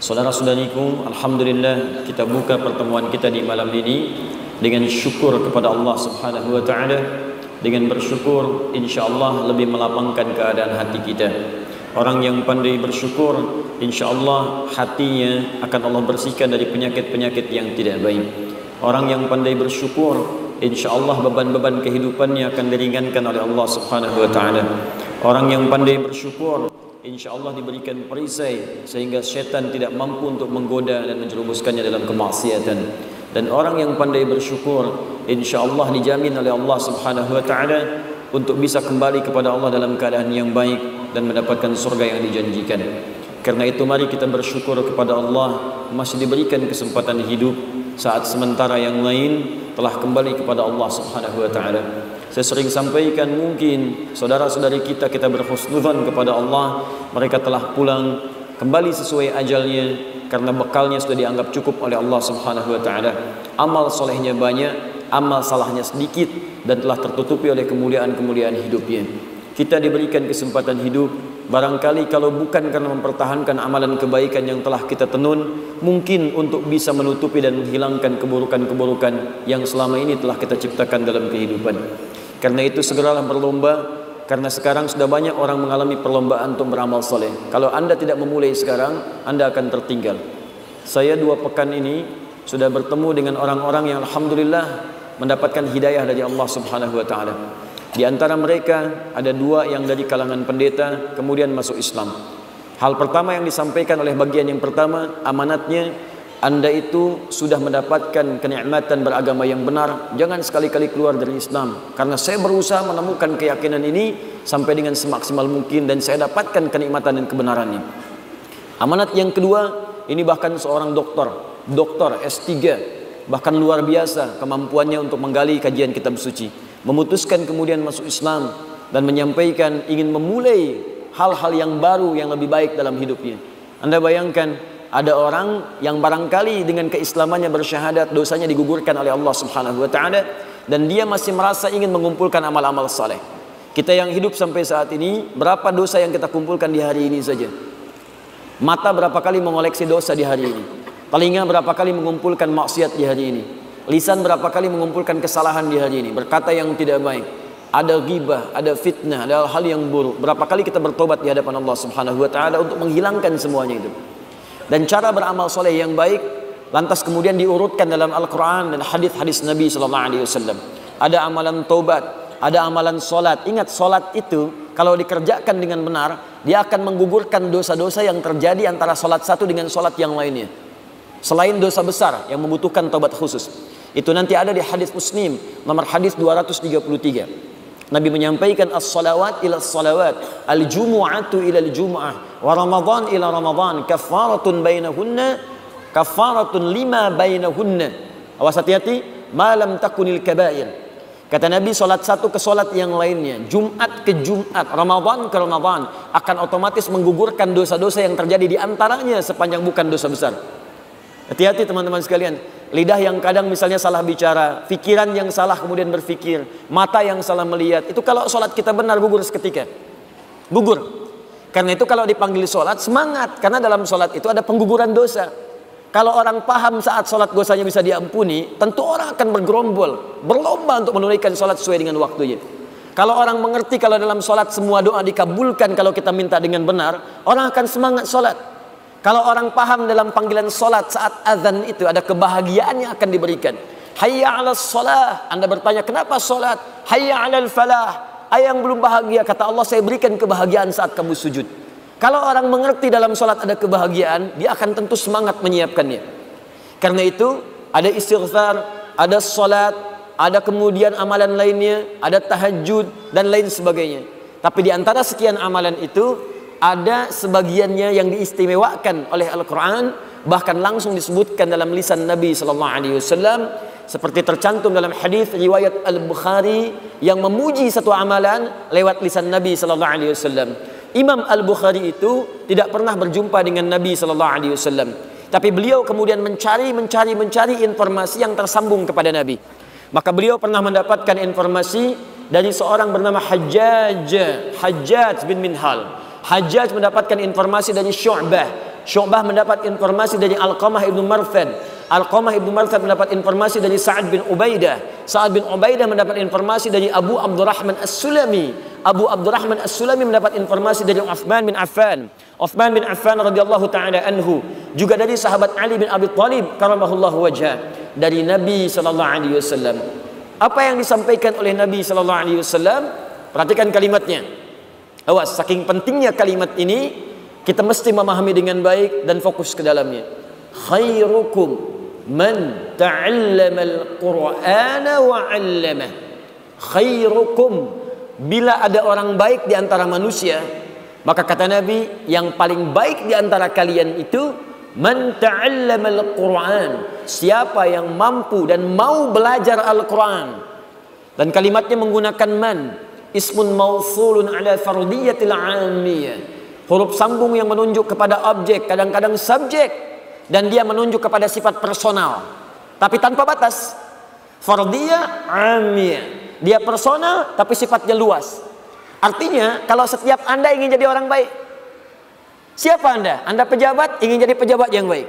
Saudara-saudariku, alhamdulillah kita buka pertemuan kita di malam ini dengan syukur kepada Allah Subhanahu wa taala. Dengan bersyukur insyaallah lebih melapangkan keadaan hati kita. Orang yang pandai bersyukur insyaallah hatinya akan Allah bersihkan dari penyakit-penyakit yang tidak baik. Orang yang pandai bersyukur insyaallah beban-beban kehidupannya akan diringankan oleh Allah Subhanahu wa taala. Orang yang pandai bersyukur insyaallah diberikan perisai sehingga syaitan tidak mampu untuk menggoda dan menjerumuskannya dalam kemaksiatan. Dan orang yang pandai bersyukur insyaallah dijamin oleh Allah Subhanahu wa taala untuk bisa kembali kepada Allah dalam keadaan yang baik dan mendapatkan surga yang dijanjikan. Karena itu mari kita bersyukur kepada Allah masih diberikan kesempatan hidup saat sementara yang lain telah kembali kepada Allah Subhanahu wa taala. Saya sering sampaikan, mungkin saudara-saudari kita berhusnudzon kepada Allah, mereka telah pulang kembali sesuai ajalnya karena bekalnya sudah dianggap cukup oleh Allah Subhanahu wa taala. Amal solehnya banyak, amal salahnya sedikit dan telah tertutupi oleh kemuliaan-kemuliaan hidupnya. Kita diberikan kesempatan hidup, barangkali kalau bukan karena mempertahankan amalan kebaikan yang telah kita tenun, mungkin untuk bisa menutupi dan menghilangkan keburukan-keburukan yang selama ini telah kita ciptakan dalam kehidupan. Karena itu segeralah berlomba, karena sekarang sudah banyak orang mengalami perlombaan untuk beramal soleh. Kalau Anda tidak memulai sekarang, Anda akan tertinggal. Saya 2 pekan ini sudah bertemu dengan orang-orang yang alhamdulillah mendapatkan hidayah dari Allah Subhanahu wa taala. Di antara mereka ada 2 yang dari kalangan pendeta kemudian masuk Islam. Hal pertama yang disampaikan oleh bagian yang pertama, amanatnya Anda itu sudah mendapatkan kenikmatan beragama yang benar, jangan sekali-kali keluar dari Islam. Karena saya berusaha menemukan keyakinan ini sampai dengan semaksimal mungkin dan saya dapatkan kenikmatan dan kebenarannya. Amanat yang kedua, ini bahkan seorang doktor S3, bahkan luar biasa kemampuannya untuk menggali kajian kitab suci, memutuskan kemudian masuk Islam dan menyampaikan ingin memulai hal-hal yang baru yang lebih baik dalam hidupnya. Anda bayangkan, ada orang yang barangkali dengan keislamannya bersyahadat, dosanya digugurkan oleh Allah Subhanahu wa taala dan dia masih merasa ingin mengumpulkan amal-amal saleh. Kita yang hidup sampai saat ini, berapa dosa yang kita kumpulkan di hari ini saja? Mata berapa kali mengoleksi dosa di hari ini? Telinga berapa kali mengumpulkan maksiat di hari ini? Lisan berapa kali mengumpulkan kesalahan di hari ini? Berkata yang tidak baik, ada ghibah, ada fitnah, ada hal yang buruk. Berapa kali kita bertobat di hadapan Allah Subhanahu wa taala untuk menghilangkan semuanya itu? Dan cara beramal soleh yang baik lantas kemudian diurutkan dalam Al-Quran dan hadis-hadis Nabi SAW. Ada amalan taubat, ada amalan solat. Ingat, solat itu kalau dikerjakan dengan benar, dia akan menggugurkan dosa-dosa yang terjadi antara solat satu dengan solat yang lainnya. Selain dosa besar yang membutuhkan taubat khusus. Itu nanti ada di hadis Muslim nomor hadis 233. Nabi menyampaikan as-salawat ila as-salawat, al-jumu'atu ila al-jumu'ah, wa ramadan ila ramadan, kafaratun bainahunna, kafaratun lima bainahunna. Awas hati-hati, malam takunil kabair. Kata Nabi, salat satu ke salat yang lainnya, Jumat ke Jumat, Ramadan ke Ramadan, akan otomatis menggugurkan dosa-dosa yang terjadi di antaranya sepanjang bukan dosa besar. Hati-hati teman-teman sekalian. Lidah yang kadang misalnya salah bicara, pikiran yang salah kemudian berpikir, mata yang salah melihat, itu kalau sholat kita benar gugur seketika. Gugur. Karena itu kalau dipanggil sholat, semangat. Karena dalam sholat itu ada pengguguran dosa. Kalau orang paham saat sholat dosanya bisa diampuni, tentu orang akan bergerombol, berlomba untuk menunaikan sholat sesuai dengan waktunya. Kalau orang mengerti kalau dalam sholat semua doa dikabulkan kalau kita minta dengan benar, orang akan semangat sholat. Kalau orang paham dalam panggilan solat saat azan itu ada kebahagiaan yang akan diberikan. Hayya 'alas shalah. Anda bertanya, kenapa solat? Hayya 'alal falah. Yang belum bahagia, kata Allah, saya berikan kebahagiaan saat kamu sujud. Kalau orang mengerti dalam solat ada kebahagiaan, dia akan tentu semangat menyiapkannya. Karena itu ada istighfar, ada solat, ada kemudian amalan lainnya, ada tahajud dan lain sebagainya. Tapi di antara sekian amalan itu ada sebagiannya yang diistimewakan oleh Al-Quran, bahkan langsung disebutkan dalam lisan Nabi SAW, seperti tercantum dalam hadis riwayat Al-Bukhari yang memuji satu amalan lewat lisan Nabi SAW. Imam Al-Bukhari itu tidak pernah berjumpa dengan Nabi SAW, tapi beliau kemudian mencari informasi yang tersambung kepada Nabi. Maka beliau pernah mendapatkan informasi dari seorang bernama Hajjaj bin Minhal. Hajjaj mendapatkan informasi dari Syu'bah. Syu'bah mendapat informasi dari Alqamah ibnu Marthad. Alqamah ibnu Marthad mendapat informasi dari Sa'ad bin Ubaidah. Sa'ad bin Ubaidah mendapat informasi dari Abu Abdurrahman As-Sulami. Abu Abdurrahman As-Sulami mendapat informasi dari Uthman bin Affan. Uthman bin Affan radhiyallahu taala anhu juga dari sahabat Ali bin Abi Thalib karamahullahu wajhah, dari Nabi sallallahu alaihi wasallam. Apa yang disampaikan oleh Nabi sallallahu alaihi wasallam? Perhatikan kalimatnya. Awas, saking pentingnya kalimat ini, kita mesti memahami dengan baik dan fokus ke dalamnya. Khairukum man ta'allama al-Qur'ana wa 'allamah. Khairukum, bila ada orang baik di antara manusia, maka kata Nabi, yang paling baik di antara kalian itu man ta'allama al-Qur'an, siapa yang mampu dan mau belajar Al-Qur'an. Dan kalimatnya menggunakan man, ismun mausulun ala fardiyatil 'amiyah. Huruf sambung yang menunjuk kepada objek, kadang-kadang subjek, dan dia menunjuk kepada sifat personal, tapi tanpa batas. Fardiyah, amiyah, dia personal tapi sifatnya luas. Artinya kalau setiap Anda ingin jadi orang baik, siapa Anda? Anda pejabat, ingin jadi pejabat yang baik.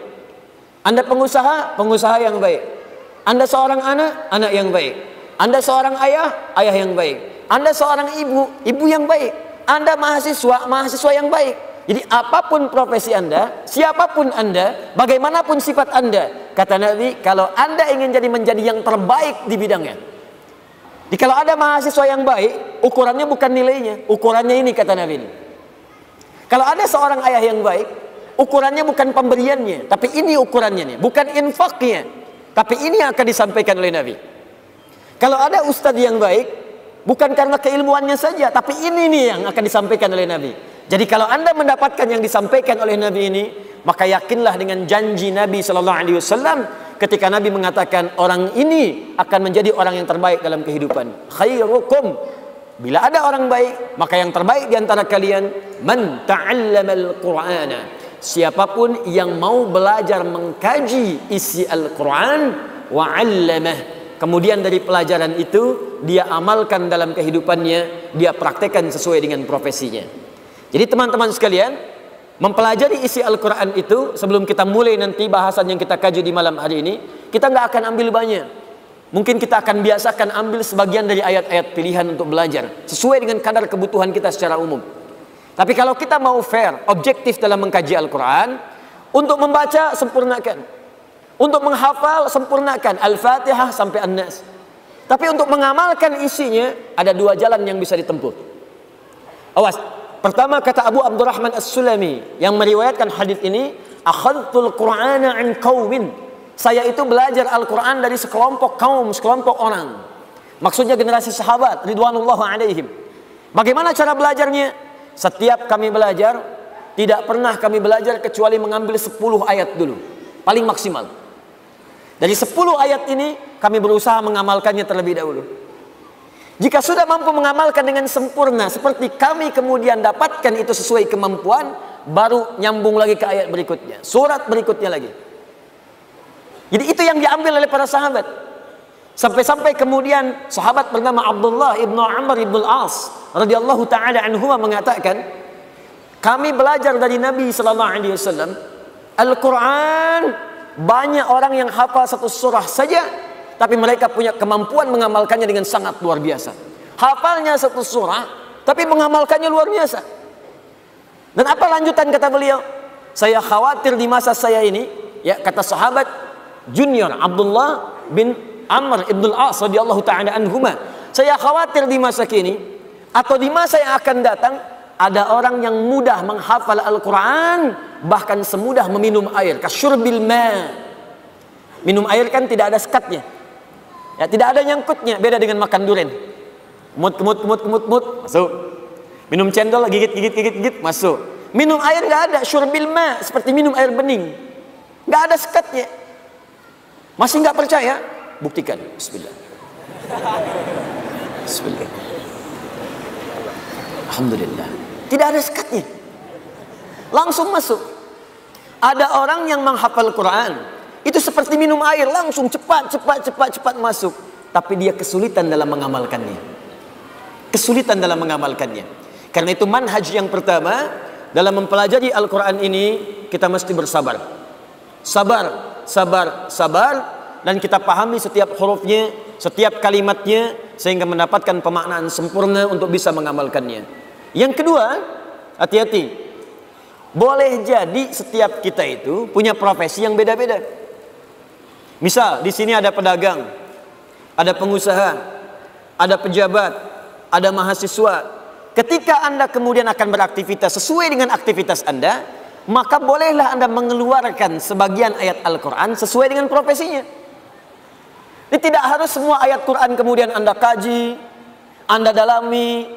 Anda pengusaha, pengusaha yang baik. Anda seorang anak, anak yang baik. Anda seorang ayah, ayah yang baik. Anda seorang ibu, ibu yang baik. Anda mahasiswa, mahasiswa yang baik. Jadi apapun profesi Anda, siapapun Anda, bagaimanapun sifat Anda, kata Nabi, kalau Anda ingin menjadi yang terbaik di bidangnya. Jadi kalau ada mahasiswa yang baik, ukurannya bukan nilainya, ukurannya ini, kata Nabi. Kalau ada seorang ayah yang baik, ukurannya bukan pemberiannya, tapi ini ukurannya nih, bukan infaknya, tapi ini yang akan disampaikan oleh Nabi. Kalau ada ustadz yang baik, bukan karena keilmuannya saja, tapi ini nih yang akan disampaikan oleh Nabi. Jadi kalau Anda mendapatkan yang disampaikan oleh Nabi ini, maka yakinlah dengan janji Nabi sallallahu alaihi wasallam ketika Nabi mengatakan orang ini akan menjadi orang yang terbaik dalam kehidupan. Khairukum, bila ada orang baik, maka yang terbaik di antara kalian man ta'allamal Qur'ana, siapapun yang mau belajar mengkaji isi Al-Qur'an wa 'allamah, kemudian dari pelajaran itu dia amalkan dalam kehidupannya, dia praktekkan sesuai dengan profesinya. Jadi teman-teman sekalian, mempelajari isi Al-Quran itu, sebelum kita mulai nanti bahasan yang kita kaji di malam hari ini, kita nggak akan ambil banyak. Mungkin kita akan biasakan ambil sebagian dari ayat-ayat pilihan untuk belajar, sesuai dengan kadar kebutuhan kita secara umum. Tapi kalau kita mau fair, objektif dalam mengkaji Al-Quran, untuk membaca sempurnakan, untuk menghafal sempurnakan Al-Fatihah sampai An-Nas. Tapi untuk mengamalkan isinya, ada dua jalan yang bisa ditempuh. Awas, pertama kata Abu Abdurrahman As-Sulami yang meriwayatkan hadis ini, akhadtul Qur'ana an qaumin, saya itu belajar Al-Quran dari sekelompok kaum, sekelompok orang. Maksudnya generasi sahabat ridwanullah alaihim. Bagaimana cara belajarnya? Setiap kami belajar, tidak pernah kami belajar kecuali mengambil 10 ayat dulu, paling maksimal. Dari 10 ayat ini kami berusaha mengamalkannya terlebih dahulu. Jika sudah mampu mengamalkan dengan sempurna, seperti kami kemudian dapatkan itu sesuai kemampuan, baru nyambung lagi ke ayat berikutnya, surat berikutnya lagi. Jadi itu yang diambil oleh para sahabat. Sampai-sampai kemudian sahabat bernama Abdullah ibnu Amr ibnu Al-As radhiyallahu taala anhuma mengatakan, kami belajar dari Nabi sallallahu alaihi wasallam Al-Quran, banyak orang yang hafal satu surah saja, tapi mereka punya kemampuan mengamalkannya dengan sangat luar biasa. Hafalnya satu surah, tapi mengamalkannya luar biasa. Dan apa lanjutan kata beliau? Saya khawatir di masa saya ini, ya kata sahabat junior Abdullah bin Amr ibn Al-As radhiyallahu ta'ala anhuma, saya khawatir di masa kini atau di masa yang akan datang, ada orang yang mudah menghafal Al-Quran, bahkan semudah meminum air. Kasyurbil ma. Minum air kan tidak ada sekatnya, ya, tidak ada nyangkutnya. Beda dengan makan durian. Kemut, masuk. Minum cendol, gigit, masuk. Minum air nggak ada. Syurbil ma, seperti minum air bening, nggak ada sekatnya. Masih nggak percaya? Buktikan. Bismillah. Bismillah. Alhamdulillah. Tidak ada sekatnya, langsung masuk. Ada orang yang menghafal Quran, itu seperti minum air, langsung cepat masuk. Tapi dia kesulitan dalam mengamalkannya. Kesulitan dalam mengamalkannya. Karena itu manhaj yang pertama dalam mempelajari Al-Quran ini, kita mesti bersabar. Sabar, sabar, sabar, dan kita pahami setiap hurufnya, setiap kalimatnya, sehingga mendapatkan pemaknaan sempurna untuk bisa mengamalkannya. Yang kedua, hati-hati. Boleh jadi setiap kita itu punya profesi yang beda-beda. Misal di sini ada pedagang, ada pengusaha, ada pejabat, ada mahasiswa. Ketika Anda kemudian akan beraktivitas sesuai dengan aktivitas Anda, maka bolehlah Anda mengeluarkan sebagian ayat Al-Quran sesuai dengan profesinya. Ini tidak harus semua ayat Quran kemudian Anda kaji, Anda dalami.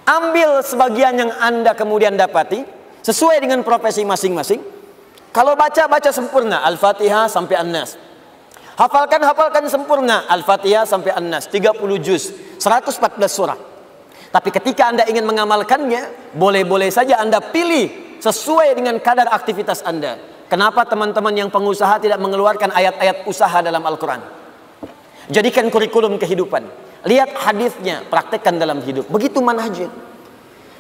Ambil sebagian yang Anda kemudian dapati sesuai dengan profesi masing-masing. Kalau baca sempurna Al-Fatihah sampai An-Nas. Hafalkan sempurna Al-Fatihah sampai An-Nas, 30 juz, 114 surah. Tapi ketika Anda ingin mengamalkannya, boleh-boleh saja Anda pilih sesuai dengan kadar aktivitas Anda. Kenapa teman-teman yang pengusaha tidak mengeluarkan ayat-ayat usaha dalam Al-Quran? Jadikan kurikulum kehidupan. Lihat hadisnya, praktekkan dalam hidup. Begitu manhajnya.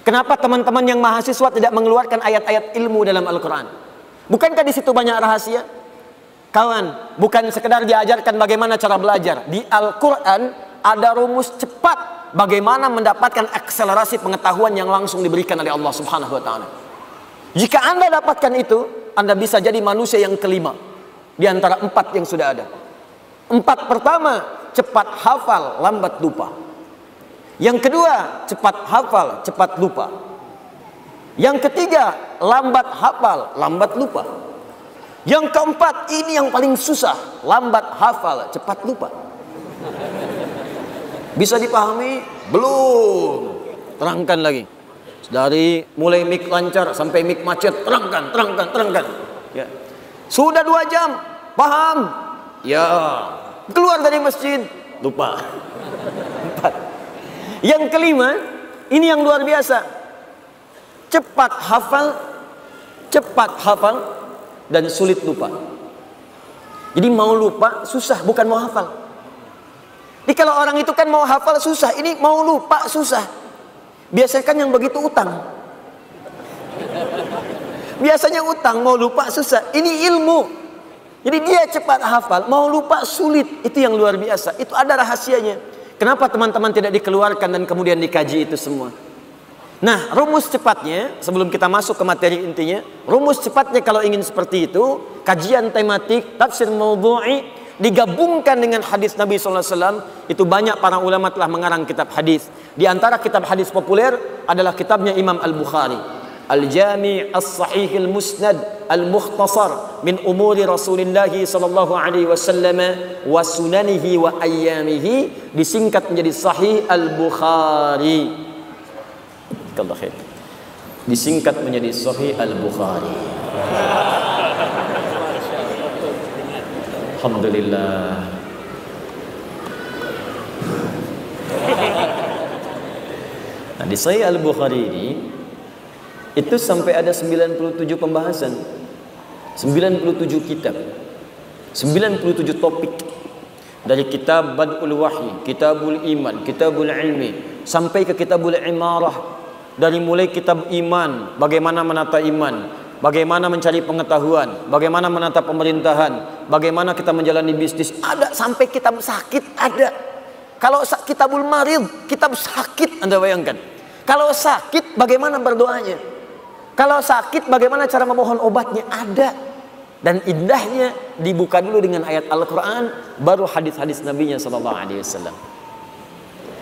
Kenapa teman-teman yang mahasiswa tidak mengeluarkan ayat-ayat ilmu dalam Al-Quran? Bukankah di situ banyak rahasia? Kawan, bukan sekedar diajarkan bagaimana cara belajar. Di Al-Quran ada rumus cepat bagaimana mendapatkan akselerasi pengetahuan yang langsung diberikan oleh Allah Subhanahu wa Ta'ala. Jika Anda dapatkan itu, Anda bisa jadi manusia yang kelima di antara 4 yang sudah ada. 4 pertama, cepat hafal, lambat lupa. Yang kedua, cepat hafal, cepat lupa. Yang ketiga, lambat hafal, lambat lupa. Yang keempat, ini yang paling susah, lambat hafal, cepat lupa. Bisa dipahami? Belum. Terangkan lagi. Dari mulai mic lancar sampai mic macet, terangkan. Ya. Sudah 2 jam, paham? Ya. Keluar dari masjid, lupa. 4. Yang kelima, ini yang luar biasa. Cepat hafal, dan sulit lupa. Jadi mau lupa susah, bukan mau hafal. Jadi kalau orang itu kan mau hafal susah, ini mau lupa susah. Biasanya kan yang begitu utang. Biasanya utang, mau lupa susah. Ini ilmu. Jadi dia cepat hafal, mau lupa sulit. Itu yang luar biasa. Itu ada rahasianya. Kenapa teman-teman tidak dikeluarkan dan kemudian dikaji itu semua? Nah, rumus cepatnya, sebelum kita masuk ke materi intinya, rumus cepatnya kalau ingin seperti itu, kajian tematik, tafsir maudhu'i, digabungkan dengan hadis Nabi SAW, itu banyak para ulama telah mengarang kitab hadis. Di antara kitab hadis populer adalah kitabnya Imam Al-Bukhari, Al-Jami' As-Sahih Al-Musnad Al-Mukhtasar min umuri Rasulullah sallallahu alaihi wasallam wa sunanihi wa ayyamihi, disingkat menjadi Sahih Al-Bukhari. Allah khair. Disingkat menjadi Sahih Al-Bukhari. Alhamdulillah. Nah, di Sahih Al-Bukhari ini itu sampai ada 97 pembahasan, 97 kitab, 97 topik. Dari kitab Bad'ul Wahyi, Kitabul Iman, Kitabul Ilmi, sampai ke Kitabul Imarah. Dari mulai kitab iman, bagaimana menata iman, bagaimana mencari pengetahuan, bagaimana menata pemerintahan, bagaimana kita menjalani bisnis, ada sampai kitab sakit ada. Kalau Kitabul Marid, kitab sakit, Anda bayangkan. Kalau sakit bagaimana berdoanya? Kalau sakit bagaimana cara memohon obatnya? Ada. Dan indahnya dibuka dulu dengan ayat Al-Quran, baru hadis-hadis Nabi-Nya SAW.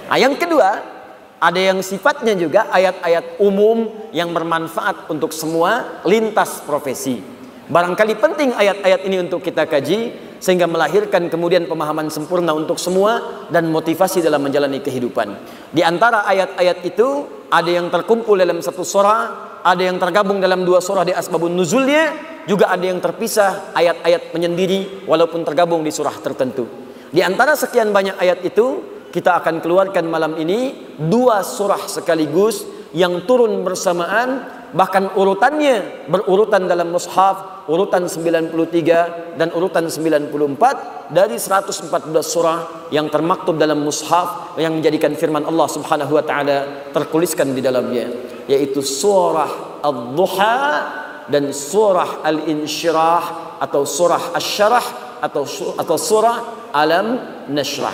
Nah, yang kedua, ada yang sifatnya juga ayat-ayat umum yang bermanfaat untuk semua lintas profesi. Barangkali penting ayat-ayat ini untuk kita kaji, sehingga melahirkan kemudian pemahaman sempurna untuk semua dan motivasi dalam menjalani kehidupan. Di antara ayat-ayat itu ada yang terkumpul dalam satu surah, ada yang tergabung dalam 2 surah di asbabun nuzulnya, juga ada yang terpisah ayat-ayat menyendiri walaupun tergabung di surah tertentu. Di antara sekian banyak ayat itu, kita akan keluarkan malam ini 2 surah sekaligus yang turun bersamaan, bahkan urutannya berurutan dalam mushaf, urutan 93 dan urutan 94 dari 114 surah yang termaktub dalam mushaf, yang menjadikan firman Allah Subhanahu wa taala tertuliskan di dalamnya, yaitu surah Ad-Duha dan surah Al-Insyirah atau surah Asy-Syarah atau surah Alam Nashrah.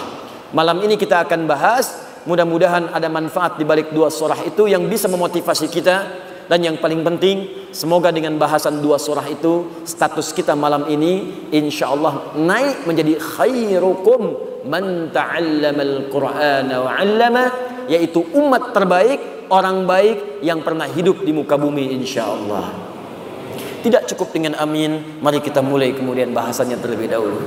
Malam ini kita akan bahas, mudah-mudahan ada manfaat di balik dua surah itu yang bisa memotivasi kita. Dan yang paling penting, semoga dengan bahasan dua surah itu status kita malam ini insyaallah naik menjadi khairukum man ta'allamal Qur'ana wa 'allama, yaitu umat terbaik, orang baik yang pernah hidup di muka bumi insyaallah. Tidak cukup dengan amin, mari kita mulai kemudian bahasannya terlebih dahulu.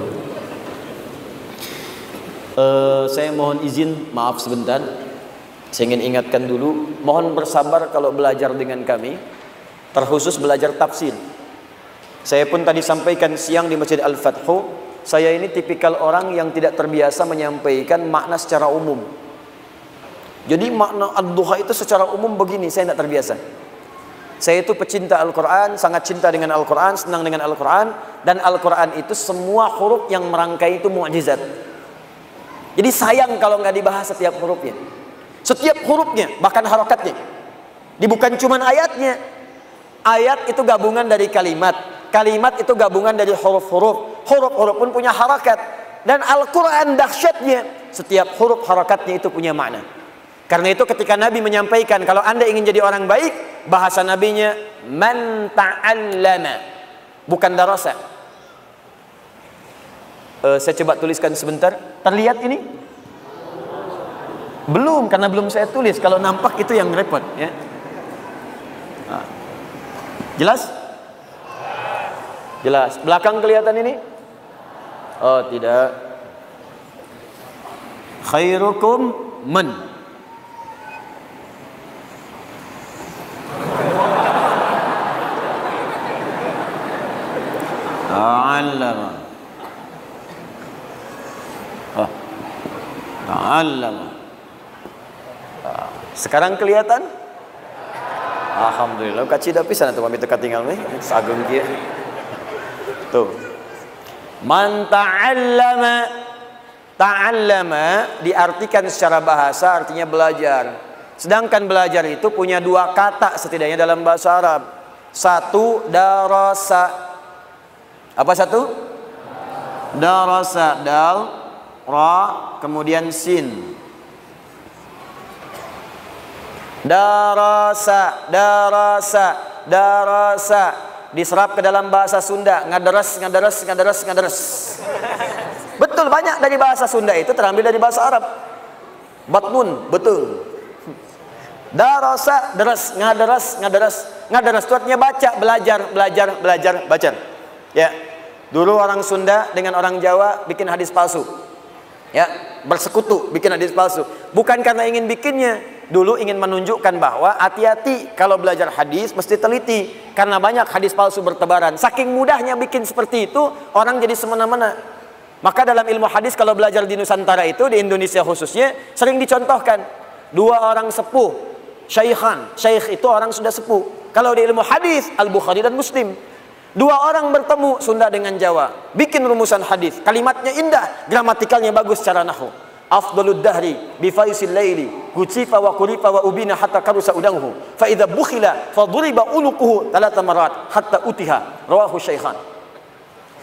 Saya mohon izin, maaf sebentar. Saya ingin ingatkan dulu, mohon bersabar kalau belajar dengan kami, terkhusus belajar tafsir. Saya pun tadi sampaikan siang di Masjid Al-Fathu, saya ini tipikal orang yang tidak terbiasa menyampaikan makna secara umum. Jadi makna ad-duha itu secara umum begini, saya tidak terbiasa. Saya itu pecinta Al-Quran, sangat cinta dengan Al-Quran, senang dengan Al-Quran. Dan Al-Quran itu semua huruf yang merangkai itu mukjizat. Jadi sayang kalau nggak dibahas setiap hurufnya. Setiap hurufnya, bahkan harokatnya. Bukan cuma ayatnya. Ayat itu gabungan dari kalimat. Kalimat itu gabungan dari huruf-huruf. Huruf-huruf pun punya harakat. Dan Al-Quran dahsyatnya, setiap huruf harakatnya itu punya makna. Karena itu ketika Nabi menyampaikan, kalau anda ingin jadi orang baik, bahasa Nabinya, man ta'allama, bukan darasa. Saya coba tuliskan sebentar. Terlihat ini? Belum, karena belum saya tulis. Kalau nampak itu yang repot, ya. Nah. Jelas? Jelas. Belakang kelihatan ini? Oh, tidak. Khairukum man. Ta'allama. Ta'allama. Sekarang kelihatan? Alhamdulillah. Kaci dah pisan atau mami teka tinggal nih. Sagung kia. Tuh. Man ta'allama. Ta'allama diartikan secara bahasa artinya belajar. Sedangkan belajar itu punya dua kata setidaknya dalam bahasa Arab. Satu, darasa. Apa satu? Darasa. Dal, ra, kemudian sin. Darasa, darasa, darasa. Diserap ke dalam bahasa Sunda. Ngaderes, ngaderes, ngaderes, ngaderes. Betul, banyak dari bahasa Sunda itu terambil dari bahasa Arab. Batnun, betul. Darasa, deres, ngaderes, ngaderes. Ngaderes itu artinya baca, belajar, belajar, belajar, baca. Ya. Dulu orang Sunda dengan orang Jawa bikin hadis palsu. Ya, bersekutu bikin hadis palsu. Bukan karena ingin bikinnya, dulu ingin menunjukkan bahwa hati-hati kalau belajar hadis mesti teliti, karena banyak hadis palsu bertebaran. Saking mudahnya bikin seperti itu, orang jadi semena-mena. Maka dalam ilmu hadis kalau belajar di Nusantara itu, di Indonesia khususnya, sering dicontohkan dua orang sepuh, syaikhan. Syaikh itu orang sudah sepuh. Kalau di ilmu hadis, Al-Bukhari dan Muslim. Dua orang bertemu, Sunda dengan Jawa, bikin rumusan hadis. Kalimatnya indah, gramatikalnya bagus secara nahwu. Afdalud dahri bi faisil laili, kucifa wa kurifa wa ubina hatta karusa udanghu. Fa idza bukhila fa duriba unuquhu talata marat hatta utiha. Rawahu Syaikhan.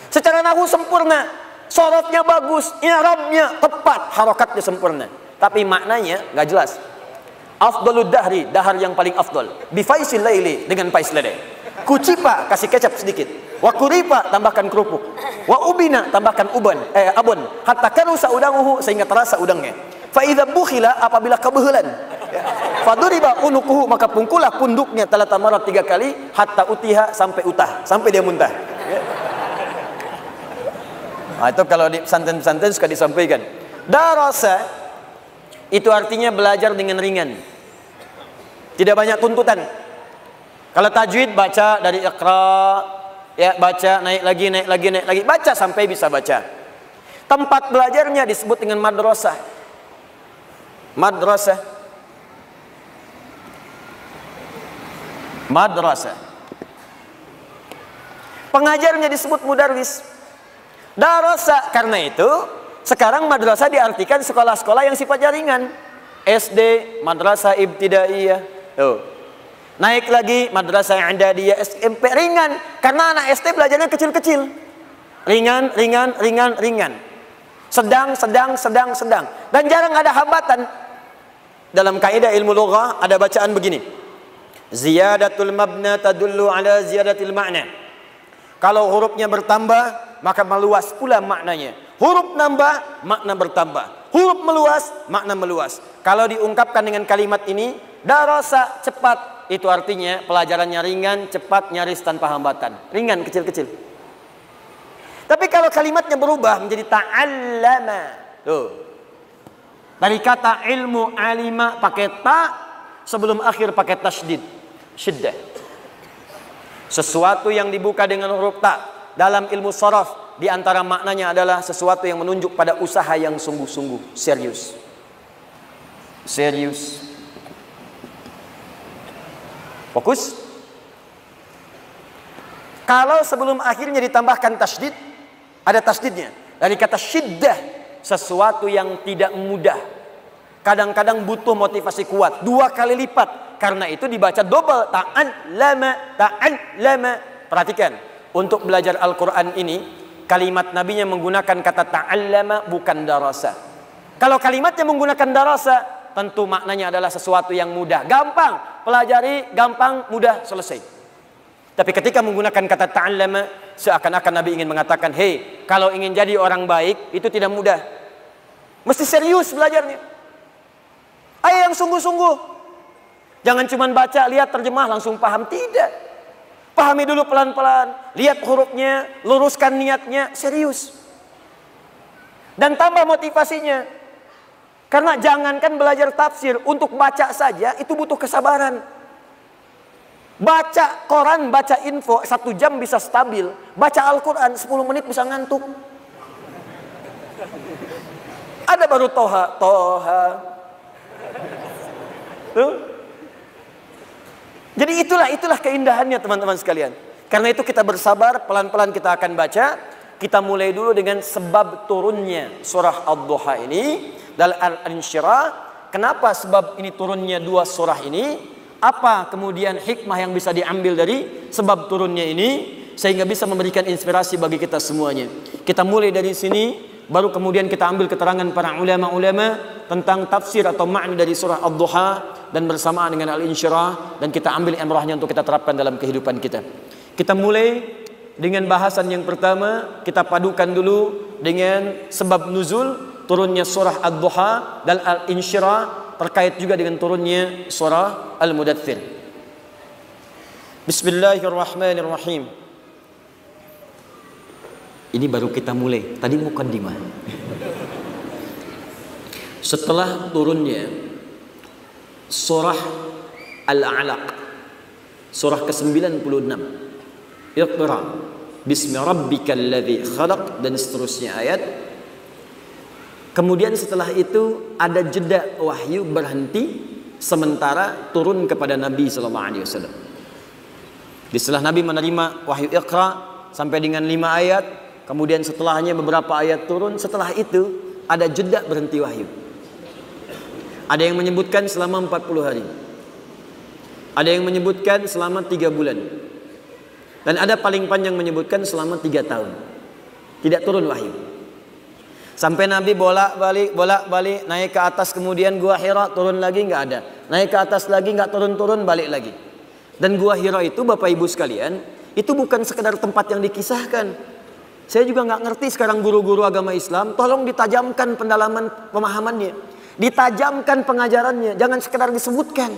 Secara nahwu sempurna, sorotnya bagus, i'rabnya tepat, harokatnya sempurna. Tapi maknanya enggak jelas. Afdalud dahri, dahar yang paling afdal. Bi faisil laili, dengan pais lede. Kucipa, kasih kecap sedikit. Wa kuripa, tambahkan kerupuk. Wa ubina, tambahkan abon. Hatta karusa udanguhu, sehingga terasa udangnya. Fa idza bukhila, apabila kebehelan. Fa duriba unuquhu, maka pungkulah punduknya talata marat 3 kali. Hatta utiha, sampai utah, sampai dia muntah. Nah, itu kalau di pesantren-pesantren suka disampaikan. Darasa itu artinya belajar dengan ringan. Tidak banyak tuntutan. Kalau tajwid baca dari iqra, ya baca naik lagi, naik lagi, naik lagi, baca sampai bisa baca. Tempat belajarnya disebut dengan madrasah. Madrasah. Madrasah. Pengajarnya disebut mudarris. Darasa, karena itu sekarang madrasah diartikan sekolah-sekolah yang sifatnya ringan. SD, madrasah ibtidaiyah. Tuh. Naik lagi madrasah yang ada di SMP ringan, karena anak SD belajarnya kecil-kecil. Ringan. Sedang. Dan jarang ada hambatan. Dalam kaidah ilmu lughah ada bacaan begini. Ziyadatul mabna tadullu ala ziyadatil ma'na. Kalau hurufnya bertambah, maka meluas pula maknanya. Huruf nambah, makna bertambah. Huruf meluas, makna meluas. Kalau diungkapkan dengan kalimat ini, darasa cepat. Itu artinya pelajarannya ringan, cepat, nyaris tanpa hambatan. Ringan, kecil-kecil. Tapi kalau kalimatnya berubah menjadi ta'allama. Tuh. Dari kata ilmu alima pakai ta, sebelum akhir pakai tasydid. Syiddah. Sesuatu yang dibuka dengan huruf ta dalam ilmu sharaf, di antara maknanya adalah sesuatu yang menunjuk pada usaha yang sungguh-sungguh, serius. Serius. Fokus. Kalau sebelum akhirnya ditambahkan tasydid, ada tasydidnya. Dari kata syiddah, sesuatu yang tidak mudah. Kadang-kadang butuh motivasi kuat, 2 kali lipat. Karena itu dibaca double, ta'allama. Perhatikan, untuk belajar Al-Quran ini, kalimat nabinya menggunakan kata ta'allama, bukan darasa. Kalau kalimatnya menggunakan darasa, tentu maknanya adalah sesuatu yang mudah, gampang, pelajari, gampang, mudah, selesai. Tapi ketika menggunakan kata ta'allama, seakan-akan Nabi ingin mengatakan, hei, kalau ingin jadi orang baik, itu tidak mudah. Mesti serius belajarnya. Ayo yang sungguh-sungguh. Jangan cuma baca, lihat terjemah, langsung paham. Tidak. Pahami dulu pelan-pelan. Lihat hurufnya, luruskan niatnya, serius. Dan tambah motivasinya. Karena jangankan belajar tafsir, untuk baca saja itu butuh kesabaran. Baca koran, baca info 1 jam bisa stabil. Baca Al-Quran 10 menit bisa ngantuk. Ada baru toha. Tuh. Jadi itulah keindahannya teman-teman sekalian. Karena itu kita bersabar, pelan-pelan kita akan baca. Kita mulai dulu dengan sebab turunnya surah Ad-Duha ini. Dalam Al-Insyirah, kenapa sebab ini turunnya 2 surah ini? Apa kemudian hikmah yang bisa diambil dari sebab turunnya ini, sehingga bisa memberikan inspirasi bagi kita semuanya. Kita mulai dari sini, baru kemudian kita ambil keterangan para ulama-ulama tentang tafsir atau makna dari surah Ad-Duha, dan bersamaan dengan Al-Insyirah, dan kita ambil imrahnya untuk kita terapkan dalam kehidupan kita. Kita mulai dengan bahasan yang pertama, kita padukan dulu dengan sebab nuzul turunnya surah Ad-Duha dan Al-Insyirah, terkait juga dengan turunnya surah Al-Mudaththir. Bismillahirrahmanirrahim. Ini baru kita mulai. Tadi muqaddimah. Setelah turunnya surah Al-Alaq, surah ke-96, Iqra bismi rabbikal ladzi khalaq, dan seterusnya ayat. Kemudian setelah itu ada jeda wahyu berhenti sementara turun kepada Nabi SAW. Setelah Nabi menerima wahyu Iqra sampai dengan 5 ayat, kemudian setelahnya beberapa ayat turun. Setelah itu ada jeda berhenti wahyu. Ada yang menyebutkan selama 40 hari. Ada yang menyebutkan selama 3 bulan. Dan ada paling panjang menyebutkan selama 3 tahun. Tidak turun wahyu. Sampai Nabi bolak-balik naik ke atas, kemudian Gua Hira turun lagi, nggak ada. Naik ke atas lagi, nggak turun-turun, balik lagi. Dan Gua Hira itu, Bapak Ibu sekalian, itu bukan sekedar tempat yang dikisahkan. Saya juga nggak ngerti sekarang guru-guru agama Islam, tolong ditajamkan pendalaman pemahamannya, ditajamkan pengajarannya, jangan sekedar disebutkan.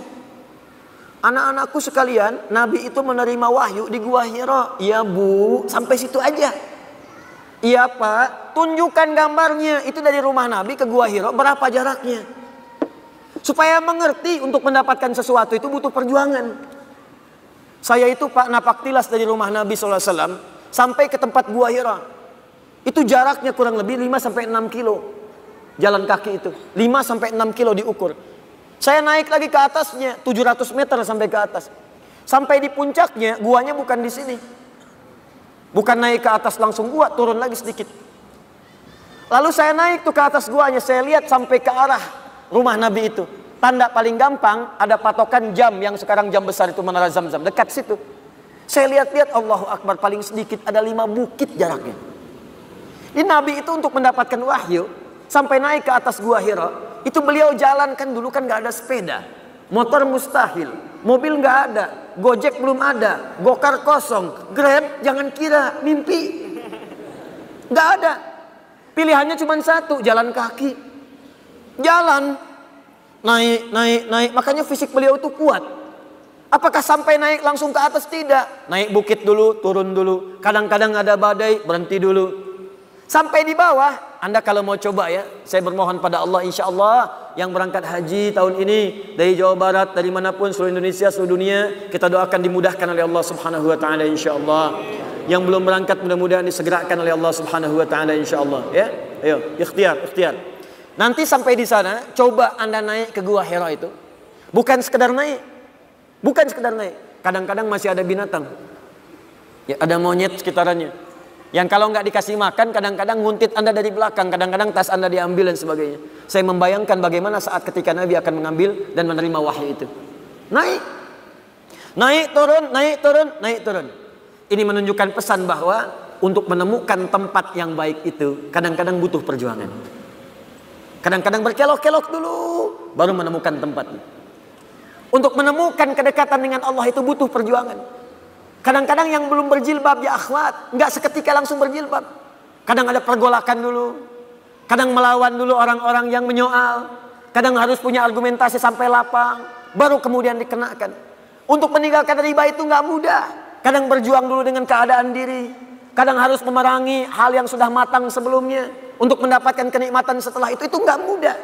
Anak-anakku sekalian, Nabi itu menerima wahyu di Gua Hira. Ya Bu, sampai situ aja. Iya Pak, tunjukkan gambarnya. Itu dari rumah Nabi ke Gua Hira berapa jaraknya? Supaya mengerti, untuk mendapatkan sesuatu itu butuh perjuangan. Saya itu Pak napak tilas dari rumah Nabi SAW sampai ke tempat Gua Hira. Itu jaraknya kurang lebih 5-6 kilo. Jalan kaki itu 5-6 kilo diukur. Saya naik lagi ke atasnya 700 meter sampai ke atas. Sampai di puncaknya, guanya bukan di sini. Bukan naik ke atas langsung gua, turun lagi sedikit. Lalu saya naik tuh ke atas guanya, saya lihat sampai ke arah rumah Nabi itu. Tanda paling gampang, ada patokan jam yang sekarang jam besar itu Menara Zamzam, dekat situ. Saya lihat-lihat, Allahu Akbar, paling sedikit ada 5 bukit jaraknya. Ini Nabi itu untuk mendapatkan wahyu, sampai naik ke atas Gua Hira, itu beliau jalan, kan dulu kan gak ada sepeda. Motor mustahil, mobil gak ada, Gojek belum ada, Gokar kosong, Grab jangan kira, mimpi. Gak ada. Pilihannya cuma satu, jalan kaki. Jalan. Naik. Makanya fisik beliau itu kuat. Apakah sampai naik langsung ke atas? Tidak. Naik bukit dulu, turun dulu. Kadang-kadang ada badai, berhenti dulu. Sampai di bawah, Anda kalau mau coba ya, saya bermohon pada Allah, insya Allah yang berangkat haji tahun ini dari Jawa Barat, dari manapun, seluruh Indonesia, seluruh dunia, kita doakan dimudahkan oleh Allah Subhanahu Wa Taala, insya Allah. Yang belum berangkat mudah-mudahan disegerakan oleh Allah Subhanahu Wa Taala, insya Allah. Ya, ayo, ikhtiar. Nanti sampai di sana, coba Anda naik ke Gua Hira itu. Bukan sekedar naik. Kadang-kadang masih ada binatang. Ya, ada monyet sekitarannya. Yang kalau nggak dikasih makan, kadang-kadang nguntit Anda dari belakang. Kadang-kadang tas Anda diambil dan sebagainya. Saya membayangkan bagaimana saat ketika Nabi akan mengambil dan menerima wahyu itu. Naik, turun. Ini menunjukkan pesan bahwa untuk menemukan tempat yang baik itu, kadang-kadang butuh perjuangan. Kadang-kadang berkelok-kelok dulu, baru menemukan tempatnya. Untuk menemukan kedekatan dengan Allah itu butuh perjuangan. Kadang-kadang yang belum berjilbab ya akhwat, nggak seketika langsung berjilbab. Kadang ada pergolakan dulu. Kadang melawan dulu orang-orang yang menyoal. Kadang harus punya argumentasi sampai lapang, baru kemudian dikenakan. Untuk meninggalkan riba itu nggak mudah. Kadang berjuang dulu dengan keadaan diri. Kadang harus memerangi hal yang sudah matang sebelumnya. Untuk mendapatkan kenikmatan setelah itu nggak mudah.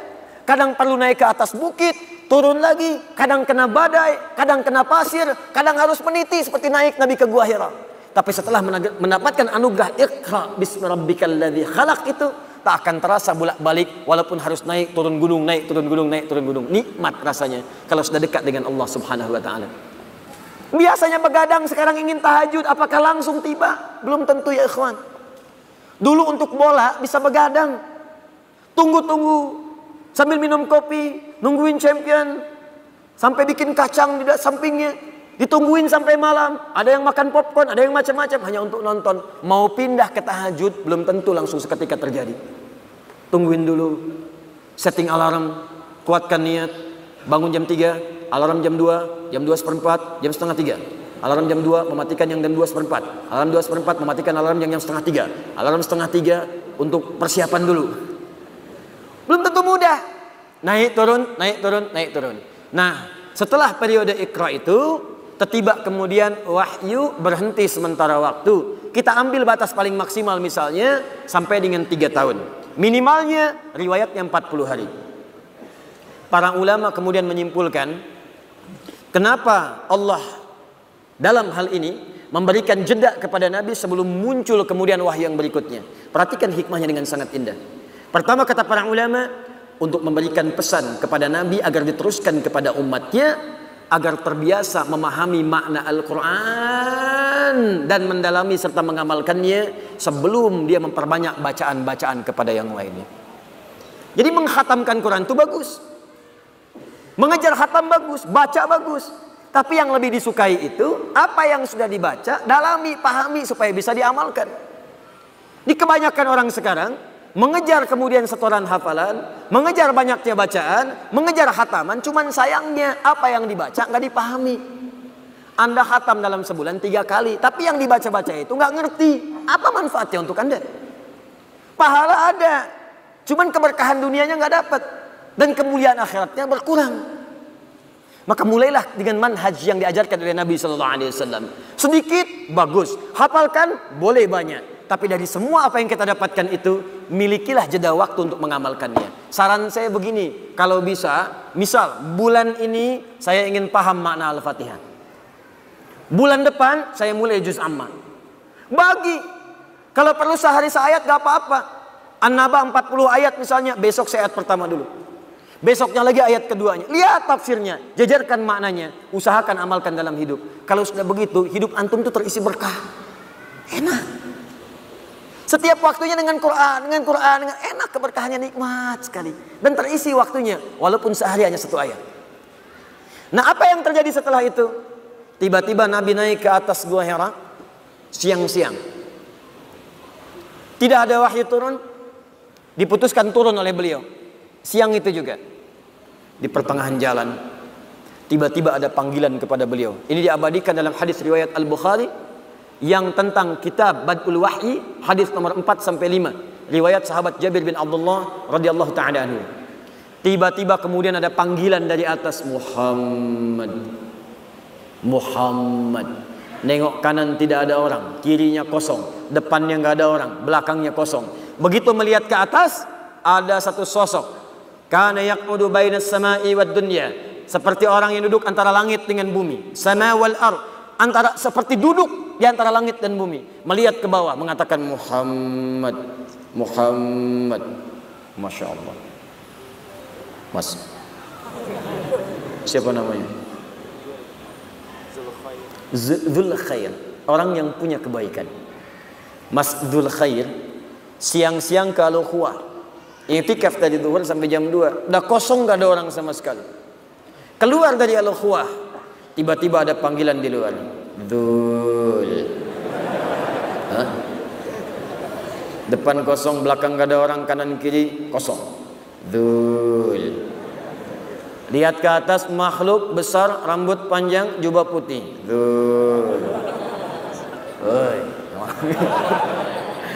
Kadang perlu naik ke atas bukit, turun lagi. Kadang kena badai, kadang kena pasir. Kadang harus meniti seperti naik Nabi ke Gua Hira. Tapi setelah mendapatkan anugerah Iqra bismi rabbikal ladzi khalaq itu, tak akan terasa bolak-balik. Walaupun harus naik turun gunung, naik turun gunung, naik turun gunung. Nikmat rasanya kalau sudah dekat dengan Allah Subhanahu Wa Taala. Biasanya begadang, sekarang ingin tahajud. Apakah langsung tiba? Belum tentu ya ikhwan. Dulu untuk bola bisa begadang, tunggu sambil minum kopi, nungguin champion, sampai bikin kacang di sampingnya, ditungguin sampai malam. Ada yang makan popcorn, ada yang macam-macam hanya untuk nonton. Mau pindah ke tahajud belum tentu langsung seketika terjadi. Tungguin dulu, setting alarm, kuatkan niat, bangun jam 3, alarm jam 2, jam 2:15, jam setengah 3. Alarm jam 2 mematikan yang jam 2:15. Alarm 2:15 mematikan alarm yang setengah 3. Alarm setengah 3 untuk persiapan dulu. Belum tentu mudah. Naik turun. Nah, setelah periode Iqra itu, tiba kemudian wahyu berhenti sementara waktu. Kita ambil batas paling maksimal misalnya sampai dengan 3 tahun. Minimalnya riwayatnya 40 hari. Para ulama kemudian menyimpulkan, kenapa Allah dalam hal ini memberikan jeda kepada Nabi sebelum muncul kemudian wahyu yang berikutnya. Perhatikan hikmahnya dengan sangat indah. Pertama kata para ulama, untuk memberikan pesan kepada Nabi agar diteruskan kepada umatnya, agar terbiasa memahami makna Al-Quran dan mendalami serta mengamalkannya sebelum dia memperbanyak bacaan-bacaan kepada yang lainnya. Jadi menghatamkan Quran itu bagus, mengejar khatam bagus, baca bagus. Tapi yang lebih disukai itu apa yang sudah dibaca, dalami, pahami supaya bisa diamalkan. Di kebanyakan orang sekarang mengejar kemudian setoran hafalan, mengejar banyaknya bacaan, mengejar khataman, cuman sayangnya apa yang dibaca nggak dipahami. Anda khatam dalam sebulan 3 kali, tapi yang dibaca-baca itu nggak ngerti apa manfaatnya untuk Anda. Pahala ada, cuman keberkahan dunianya nggak dapat dan kemuliaan akhiratnya berkurang. Maka mulailah dengan manhaj yang diajarkan oleh Nabi SAW. Sedikit, bagus. Hafalkan, boleh banyak. Tapi dari semua apa yang kita dapatkan itu, milikilah jeda waktu untuk mengamalkannya. Saran saya begini, kalau bisa, misal bulan ini saya ingin paham makna Al-Fatihah. Bulan depan saya mulai juz amma. Bagi. Kalau perlu sehari seayat gak apa-apa. An-Naba 40 ayat misalnya, besok saya ayat pertama dulu. Besoknya lagi ayat keduanya. Lihat tafsirnya, jajarkan maknanya, usahakan amalkan dalam hidup. Kalau sudah begitu, hidup antum itu terisi berkah. Enak. Setiap waktunya dengan Quran, dengan enak, keberkahannya nikmat sekali. Dan terisi waktunya, walaupun sehari hanya 1 ayat. Nah, apa yang terjadi setelah itu? Tiba-tiba Nabi naik ke atas Gua Hira, siang-siang. Tidak ada wahyu turun, diputuskan turun oleh beliau. Siang itu juga. Di pertengahan jalan, tiba-tiba ada panggilan kepada beliau. Ini diabadikan dalam hadis riwayat Al-Bukhari yang tentang kitab Bad'ul Wahyi, hadis nomor 4 sampai 5, riwayat sahabat Jabir bin Abdullah radhiyallahu taala anhu. Tiba-tiba kemudian ada panggilan dari atas, Muhammad. Muhammad. Nengok kanan tidak ada orang, kirinya kosong, depannya enggak ada orang, belakangnya kosong. Begitu melihat ke atas, ada satu sosok. Kana yaqudu bainas sama'i wad dunya, seperti orang yang duduk antara langit dengan bumi. Sama wal ard, antara seperti duduk di antara langit dan bumi, melihat ke bawah, mengatakan Muhammad, Muhammad. Masya Allah. Mas, siapa namanya? Dzul Khair, orang yang punya kebaikan. Mas Dzul Khair siang-siang ke Al-Khuwa, i'tikaf dari zuhur sampai jam 2, udah kosong, gak ada orang sama sekali. Keluar dari Al-Khuwa, tiba-tiba ada panggilan di luar, Dzul. Hah? Depan kosong, belakang gak ada orang, kanan kiri kosong. Dzul. Lihat ke atas, makhluk besar, rambut panjang, jubah putih. Dzul. Oi.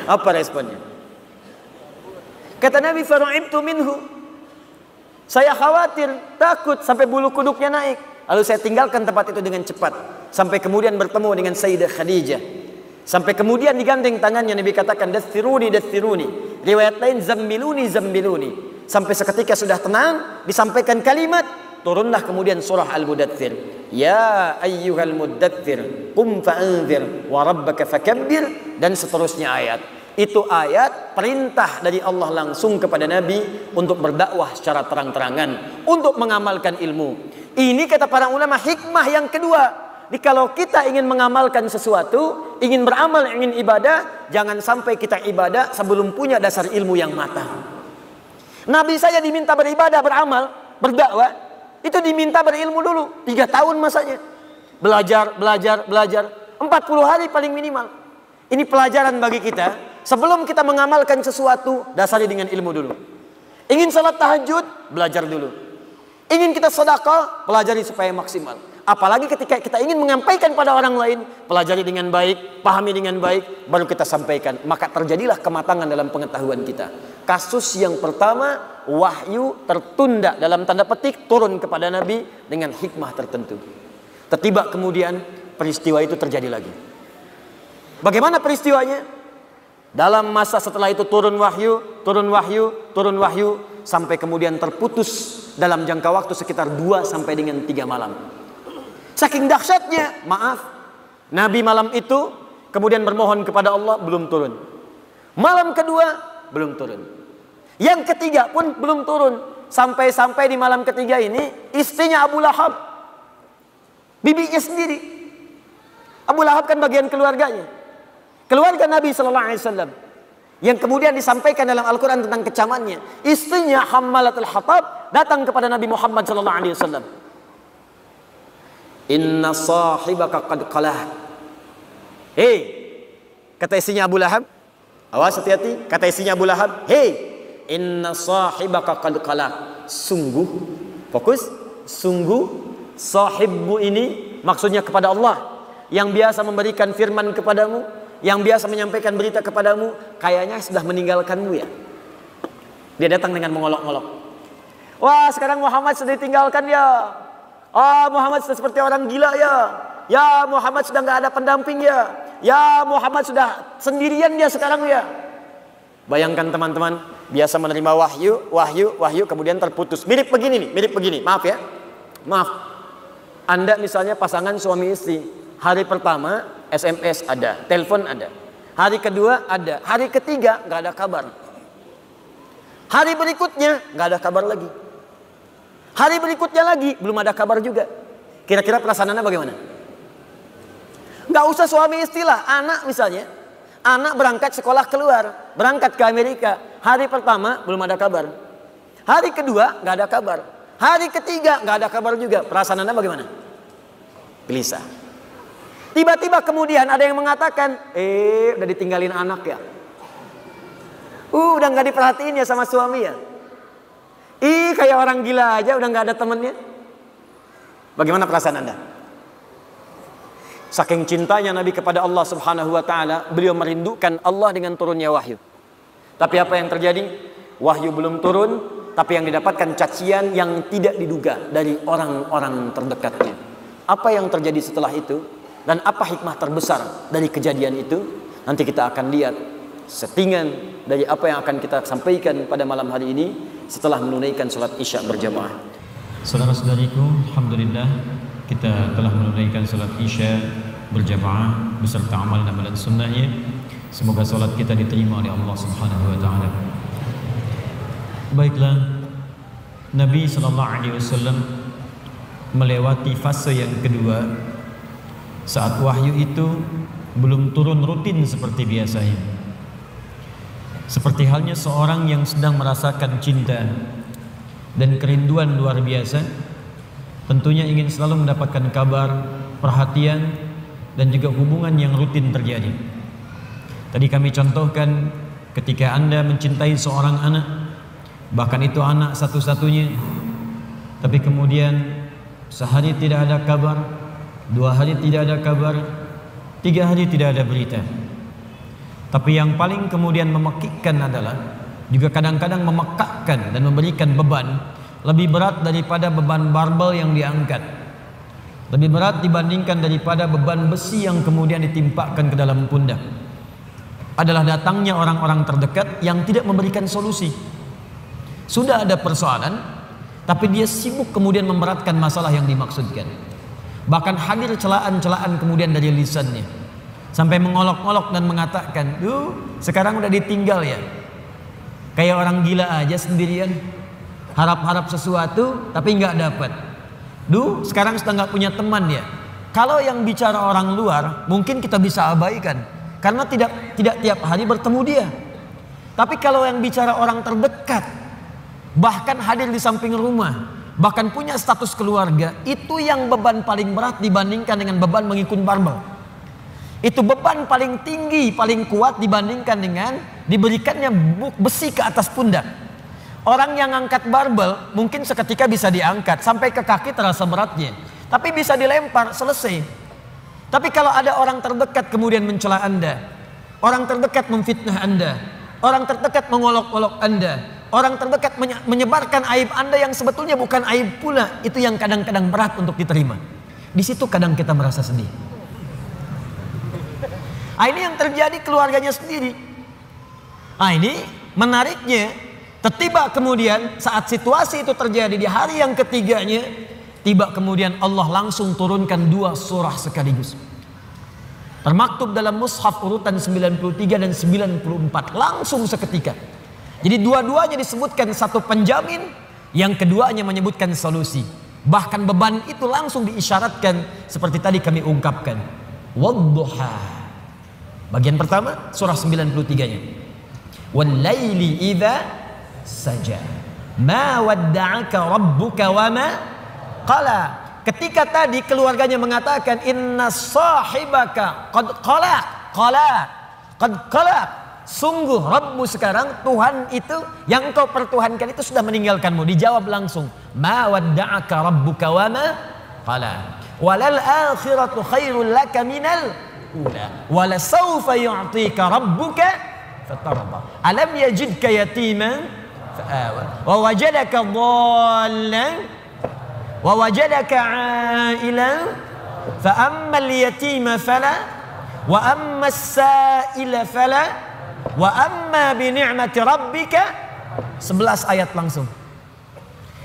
Apa responnya? Kata Nabi, faru'ibtu minhu. Saya khawatir, takut sampai bulu kuduknya naik. Lalu saya tinggalkan tempat itu dengan cepat. Sampai kemudian bertemu dengan Sayyidah Khadijah. Sampai kemudian digandeng tangannya, Nabi katakan, dathiruni, dathiruni. Riwayat lain, zammiluni, zammiluni. Sampai seketika sudah tenang, disampaikan kalimat, turunlah kemudian surah Al-Mudaththir. Ya ayyuhal mudaththir, qum fa'anzir, wa rabbaka fakabbir. Dan seterusnya ayat. Itu ayat perintah dari Allah langsung kepada Nabi untuk berdakwah secara terang-terangan, untuk mengamalkan ilmu. Ini kata para ulama hikmah yang kedua. Jadi kalau kita ingin mengamalkan sesuatu, ingin beramal, ingin ibadah, jangan sampai kita ibadah sebelum punya dasar ilmu yang matang. Nabi saya diminta beribadah, beramal, berdakwah, itu diminta berilmu dulu. 3 tahun masanya. Belajar, 40 hari paling minimal. Ini pelajaran bagi kita. Sebelum kita mengamalkan sesuatu, dasari dengan ilmu dulu. Ingin salat tahajud, belajar dulu. Ingin kita sedekah, pelajari supaya maksimal. Apalagi ketika kita ingin menyampaikan pada orang lain, pelajari dengan baik, pahami dengan baik, baru kita sampaikan. Maka terjadilah kematangan dalam pengetahuan kita. Kasus yang pertama, wahyu tertunda dalam tanda petik turun kepada Nabi dengan hikmah tertentu. Tiba kemudian peristiwa itu terjadi lagi. Bagaimana peristiwanya? Dalam masa setelah itu turun wahyu, sampai kemudian terputus dalam jangka waktu sekitar 2 sampai dengan 3 malam. Saking dahsyatnya, maaf, Nabi malam itu kemudian bermohon kepada Allah, belum turun. Malam kedua, belum turun. Yang ketiga pun belum turun. Sampai-sampai di malam ketiga ini, istrinya Abu Lahab, bibinya sendiri. Abu Lahab kan bagian keluarganya, keluarga Nabi SAW, yang kemudian disampaikan dalam Al-Quran tentang kecamannya. Istrinya Hammalatul Hatab datang kepada Nabi Muhammad SAW. Inna sahibaka qad qalah. Hei, kata istrinya Abu Lahab, awas hati-hati, kata istrinya Abu Lahab, hei, inna sahibaka qad qalah. Sungguh, fokus, sungguh sahibmu ini maksudnya kepada Allah, yang biasa memberikan firman kepadamu, yang biasa menyampaikan berita kepadamu, kayaknya sudah meninggalkanmu ya. Dia datang dengan mengolok-olok. Wah, sekarang Muhammad sudah ditinggalkan ya. Ah, Muhammad sudah seperti orang gila ya. Ya, Muhammad sudah nggak ada pendamping ya. Ya, Muhammad sudah sendirian dia sekarang ya. Bayangkan teman-teman, biasa menerima wahyu, kemudian terputus. Mirip begini nih, mirip begini. Maaf ya, maaf. Anda misalnya pasangan suami istri. Hari pertama SMS ada, telepon ada. Hari kedua ada, hari ketiga nggak ada kabar. Hari berikutnya nggak ada kabar lagi. Hari berikutnya lagi belum ada kabar juga. Kira-kira perasaannya bagaimana? Nggak usah suami istri lah, anak misalnya. Anak berangkat sekolah keluar, berangkat ke Amerika. Hari pertama belum ada kabar. Hari kedua nggak ada kabar. Hari ketiga nggak ada kabar juga. Perasaan Anda bagaimana? Gelisah. Tiba-tiba kemudian ada yang mengatakan, udah ditinggalin anak ya. Udah nggak diperhatiin ya sama suami ya. Kayak orang gila aja udah nggak ada temennya. Bagaimana perasaan Anda? Saking cintanya Nabi kepada Allah Subhanahu wa taala, beliau merindukan Allah dengan turunnya wahyu. Tapi apa yang terjadi? Wahyu belum turun, tapi yang didapatkan cacian yang tidak diduga dari orang-orang terdekatnya. Apa yang terjadi setelah itu dan apa hikmah terbesar dari kejadian itu? Nanti kita akan lihat settingan dari apa yang akan kita sampaikan pada malam hari ini setelah menunaikan salat Isya berjamaah. Saudara-saudariku, alhamdulillah kita telah menunaikan salat Isya berjamaah beserta amal dan amalan sunnahnya. Semoga salat kita diterima oleh Allah Subhanahu wa taala. Baiklah, Nabi sallallahu alaihi wasallam melewati fase yang kedua saat wahyu itu belum turun rutin seperti biasanya. Seperti halnya seorang yang sedang merasakan cinta dan kerinduan luar biasa, tentunya ingin selalu mendapatkan kabar, perhatian, dan juga hubungan yang rutin terjadi. Tadi kami contohkan ketika Anda mencintai seorang anak, bahkan itu anak satu-satunya, tapi kemudian sehari tidak ada kabar, 2 hari tidak ada kabar, 3 hari tidak ada berita. Tapi yang paling kemudian memekikkan adalah juga kadang-kadang memekakkan dan memberikan beban lebih berat daripada beban barbel yang diangkat, lebih berat dibandingkan daripada beban besi yang kemudian ditimpakan ke dalam pundak, adalah datangnya orang-orang terdekat yang tidak memberikan solusi. Sudah ada persoalan, tapi dia sibuk kemudian memberatkan masalah yang dimaksudkan. Bahkan hadir celaan-celaan kemudian dari lisannya, sampai mengolok-olok dan mengatakan, sekarang udah ditinggal ya. Kayak orang gila aja sendirian, harap-harap sesuatu tapi nggak dapat. Sekarang sudah nggak punya teman ya. Kalau yang bicara orang luar mungkin kita bisa abaikan karena tidak tiap hari bertemu dia. Tapi kalau yang bicara orang terdekat, bahkan hadir di samping rumah, bahkan punya status keluarga, itu yang beban paling berat dibandingkan dengan beban mengikut barbel. Itu beban paling tinggi, paling kuat dibandingkan dengan diberikannya besi ke atas pundak. Orang yang angkat barbel mungkin seketika bisa diangkat sampai ke kaki terasa beratnya, tapi bisa dilempar, selesai. Tapi kalau ada orang terdekat kemudian mencela Anda, orang terdekat memfitnah Anda, orang terdekat mengolok-olok Anda, orang terdekat menyebarkan aib Anda yang sebetulnya bukan aib pula, itu yang kadang-kadang berat untuk diterima. Di situ kadang kita merasa sedih. Ini yang terjadi keluarganya sendiri. Ini menariknya, tiba kemudian saat situasi itu terjadi di hari yang ketiganya, tiba kemudian Allah langsung turunkan 2 surah sekaligus. Termaktub dalam mushaf urutan 93 dan 94 langsung seketika. Jadi dua-duanya disebutkan satu penjamin, yang keduanya menyebutkan solusi. Bahkan beban itu langsung diisyaratkan seperti tadi kami ungkapkan. Wadduha. Bagian pertama surah 93-nya. Wal laili idza saja. Ma wadda'aka rabbuka wa ma qala. Ketika tadi keluarganya mengatakan inna sahibaka qad qala. Sungguh Rabbu sekarang, Tuhan itu yang kau pertuhankan itu sudah meninggalkanmu. Dijawab langsung, ma wadda'aka rabbuka wa ma qala. Walal akhiratu khairul laka minal ula. Wala sawfa yu'tika rabbuka fatarda. Alam yajidka yatiman fa'awa. Wa wajadaka dhallan wa wajadaka 'ailan fa ammal yatima fala wa ammas sa'ila fala wa amma bi ni'mati rabbika. 11 ayat langsung.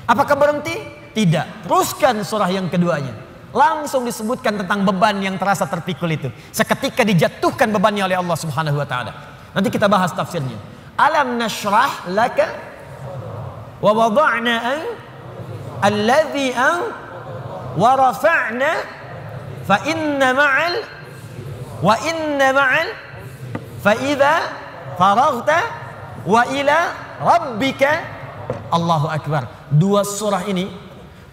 Apakah berhenti? Tidak. Teruskan surah yang keduanya. Langsung disebutkan tentang beban yang terasa terpikul itu. Seketika dijatuhkan bebannya oleh Allah Subhanahu wa taala. Nanti kita bahas tafsirnya. Alam nashrah laka wa wada'na alladhi wa rafa'na fa inna ma'al fa idza faraghta wa ila rabbika. Allahu akbar. Dua surah ini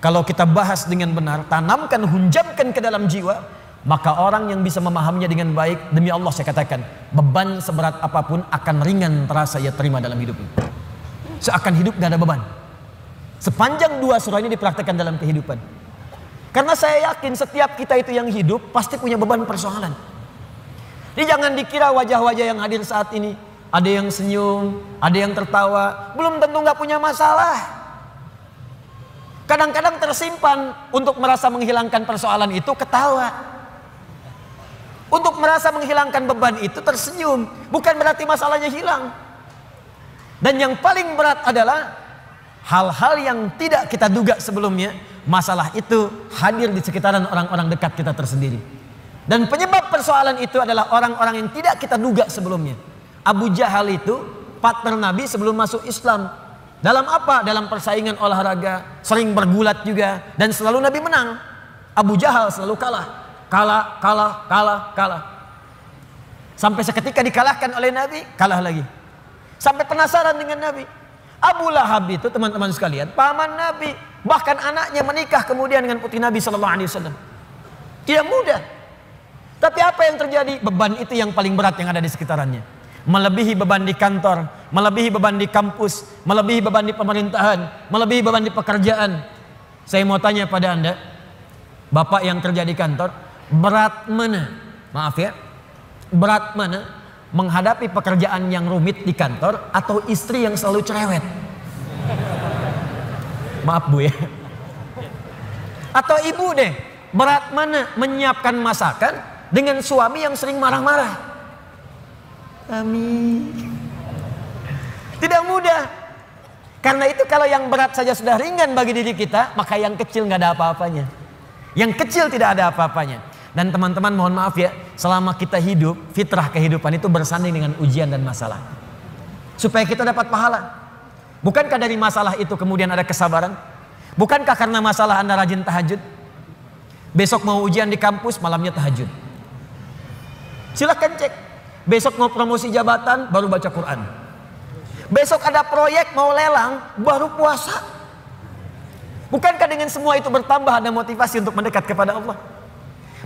kalau kita bahas dengan benar, tanamkan, hunjamkan ke dalam jiwa, maka orang yang bisa memahaminya dengan baik, demi Allah saya katakan, beban seberat apapun akan ringan terasa ia terima dalam hidupnya. Seakan hidup gak ada beban. Sepanjang dua surah ini dipraktekkan dalam kehidupan. Karena saya yakin setiap kita itu yang hidup pasti punya beban persoalan. Jadi jangan dikira wajah-wajah yang hadir saat ini, ada yang senyum, ada yang tertawa, belum tentu gak punya masalah. Kadang-kadang tersimpan untuk merasa menghilangkan persoalan itu ketawa. Untuk merasa menghilangkan beban itu tersenyum. Bukan berarti masalahnya hilang. Dan yang paling berat adalah hal-hal yang tidak kita duga sebelumnya. Masalah itu hadir di sekitaran orang-orang dekat kita tersendiri. Dan penyebab persoalan itu adalah orang-orang yang tidak kita duga sebelumnya. Abu Jahal itu partner Nabi sebelum masuk Islam. Dalam apa? Dalam persaingan olahraga. Sering bergulat juga. Dan selalu Nabi menang. Abu Jahal selalu kalah. Kalah. Sampai seketika dikalahkan oleh Nabi, kalah lagi. Sampai penasaran dengan Nabi. Abu Lahab itu teman-teman sekalian, paman Nabi, bahkan anaknya menikah kemudian dengan putri Nabi SAW. Tidak mudah. Tapi apa yang terjadi? Beban itu yang paling berat yang ada di sekitarannya. Melebihi beban di kantor, melebihi beban di kampus, melebihi beban di pemerintahan, melebihi beban di pekerjaan. Saya mau tanya pada Anda, Bapak yang kerja di kantor, berat mana? Maaf ya, berat mana menghadapi pekerjaan yang rumit di kantor atau istri yang selalu cerewet? Maaf Bu ya. Atau ibu deh, berat mana menyiapkan masakan dengan suami yang sering marah-marah? Amin. Tidak mudah. Karena itu kalau yang berat saja sudah ringan bagi diri kita, maka yang kecil nggak ada apa-apanya. Yang kecil tidak ada apa-apanya. Dan teman-teman mohon maaf ya, selama kita hidup, fitrah kehidupan itu bersanding dengan ujian dan masalah. Supaya kita dapat pahala. Bukankah dari masalah itu kemudian ada kesabaran? Bukankah karena masalah Anda rajin tahajud? Besok mau ujian di kampus, malamnya tahajud. Silahkan cek. Besok mau promosi jabatan, baru baca Quran. Besok ada proyek mau lelang, baru puasa. Bukankah dengan semua itu bertambah ada motivasi untuk mendekat kepada Allah?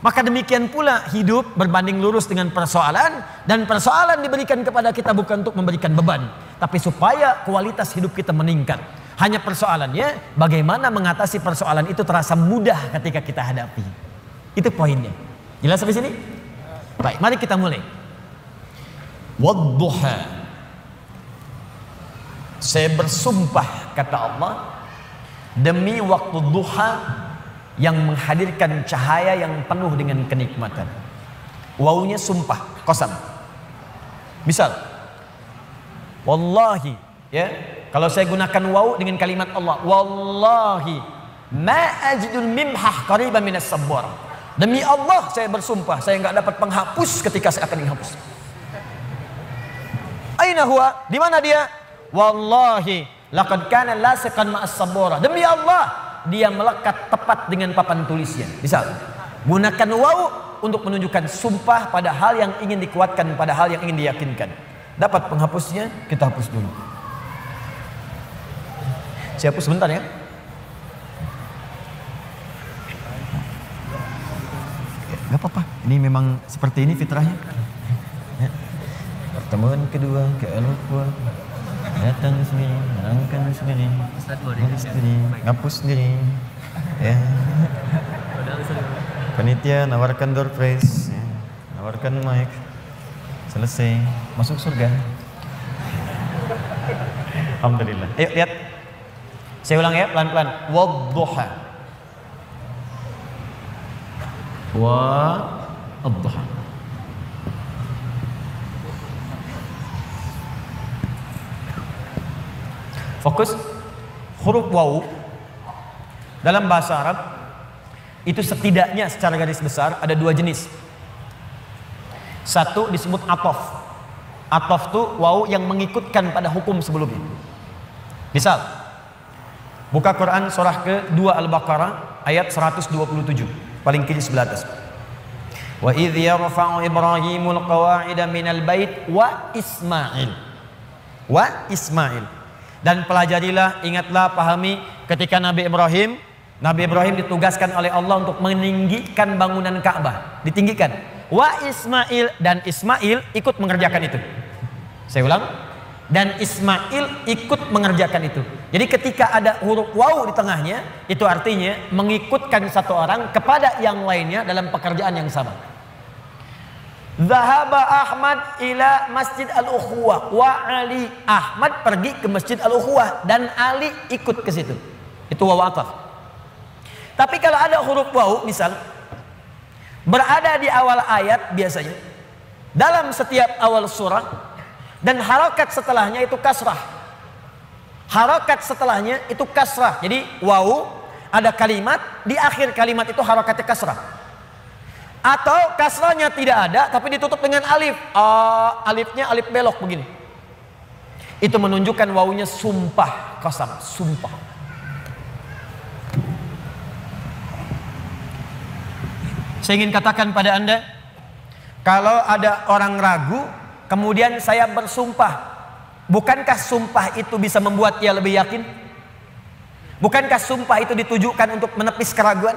Maka demikian pula hidup berbanding lurus dengan persoalan. Dan persoalan diberikan kepada kita bukan untuk memberikan beban, tapi supaya kualitas hidup kita meningkat. Hanya persoalannya bagaimana mengatasi persoalan itu terasa mudah ketika kita hadapi. Itu poinnya. Jelas sampai sini? Baik, mari kita mulai. Wadduha. Saya bersumpah kata Allah demi waktu duha yang menghadirkan cahaya yang penuh dengan kenikmatan. Wawunya sumpah, qasam. Misal, wallahi, ya. Kalau saya gunakan waw dengan kalimat Allah, wallahi ma ajidul mimhah qariban minas sabbar. Demi Allah saya bersumpah, saya enggak dapat penghapus ketika saya akan menghapus. Aina huwa? Di mana dia? Wallahi laqad kana lasiqan ma'as sabara. Demi Allah dia melekat tepat dengan papan tulisnya. Misal, gunakan waw untuk menunjukkan sumpah pada hal yang ingin dikuatkan, pada hal yang ingin diyakinkan. Dapat penghapusnya, kita hapus dulu. Saya hapus sebentar ya. Gak apa-apa, ini memang seperti ini fitrahnya. Ya. Pertemuan kedua ke Eloquent. Datang sendiri, menangkan sendiri, ngapus sendiri, ya. Panitia nawarkan door prize, ya. Nawarkan mic, selesai, masuk surga. Alhamdulillah. Ayo lihat, saya ulang ya pelan-pelan. Wadduha, wadduha. Fokus. Huruf waw dalam bahasa Arab itu setidaknya secara garis besar ada dua jenis. Satu disebut atof. Atof itu waw yang mengikutkan pada hukum sebelumnya. Misal, buka Quran surah ke-2 Al-Baqarah ayat 127, paling kiri sebelah atas. Wa idh yarfa'u Ibrahimul qawa'ida minal bait wa Ismail. Wa Ismail. Dan pelajarilah, ingatlah, pahami ketika Nabi Ibrahim ditugaskan oleh Allah untuk meninggikan bangunan Ka'bah, ditinggikan. Wa Ismail, dan Ismail ikut mengerjakan itu. Saya ulang, dan Ismail ikut mengerjakan itu. Jadi ketika ada huruf waw di tengahnya, itu artinya mengikutkan satu orang kepada yang lainnya dalam pekerjaan yang sama. Zahaba Ahmad ila Masjid Al-Ukhuwah wa Ali. Ahmad pergi ke Masjid Al-Ukhuwah dan Ali ikut ke situ. Itu waw athaf. Tapi kalau ada huruf waw misal berada di awal ayat biasanya dalam setiap awal surah, dan harokat setelahnya itu kasrah. Harokat setelahnya itu kasrah. Jadi waw ada kalimat, di akhir kalimat itu harokatnya kasrah. Atau kasrahnya tidak ada tapi ditutup dengan alif. Alifnya alif belok begini. Itu menunjukkan wawunya sumpah, qasam, sumpah. Saya ingin katakan pada Anda, kalau ada orang ragu kemudian saya bersumpah, bukankah sumpah itu bisa membuat ia lebih yakin? Bukankah sumpah itu ditujukan untuk menepis keraguan?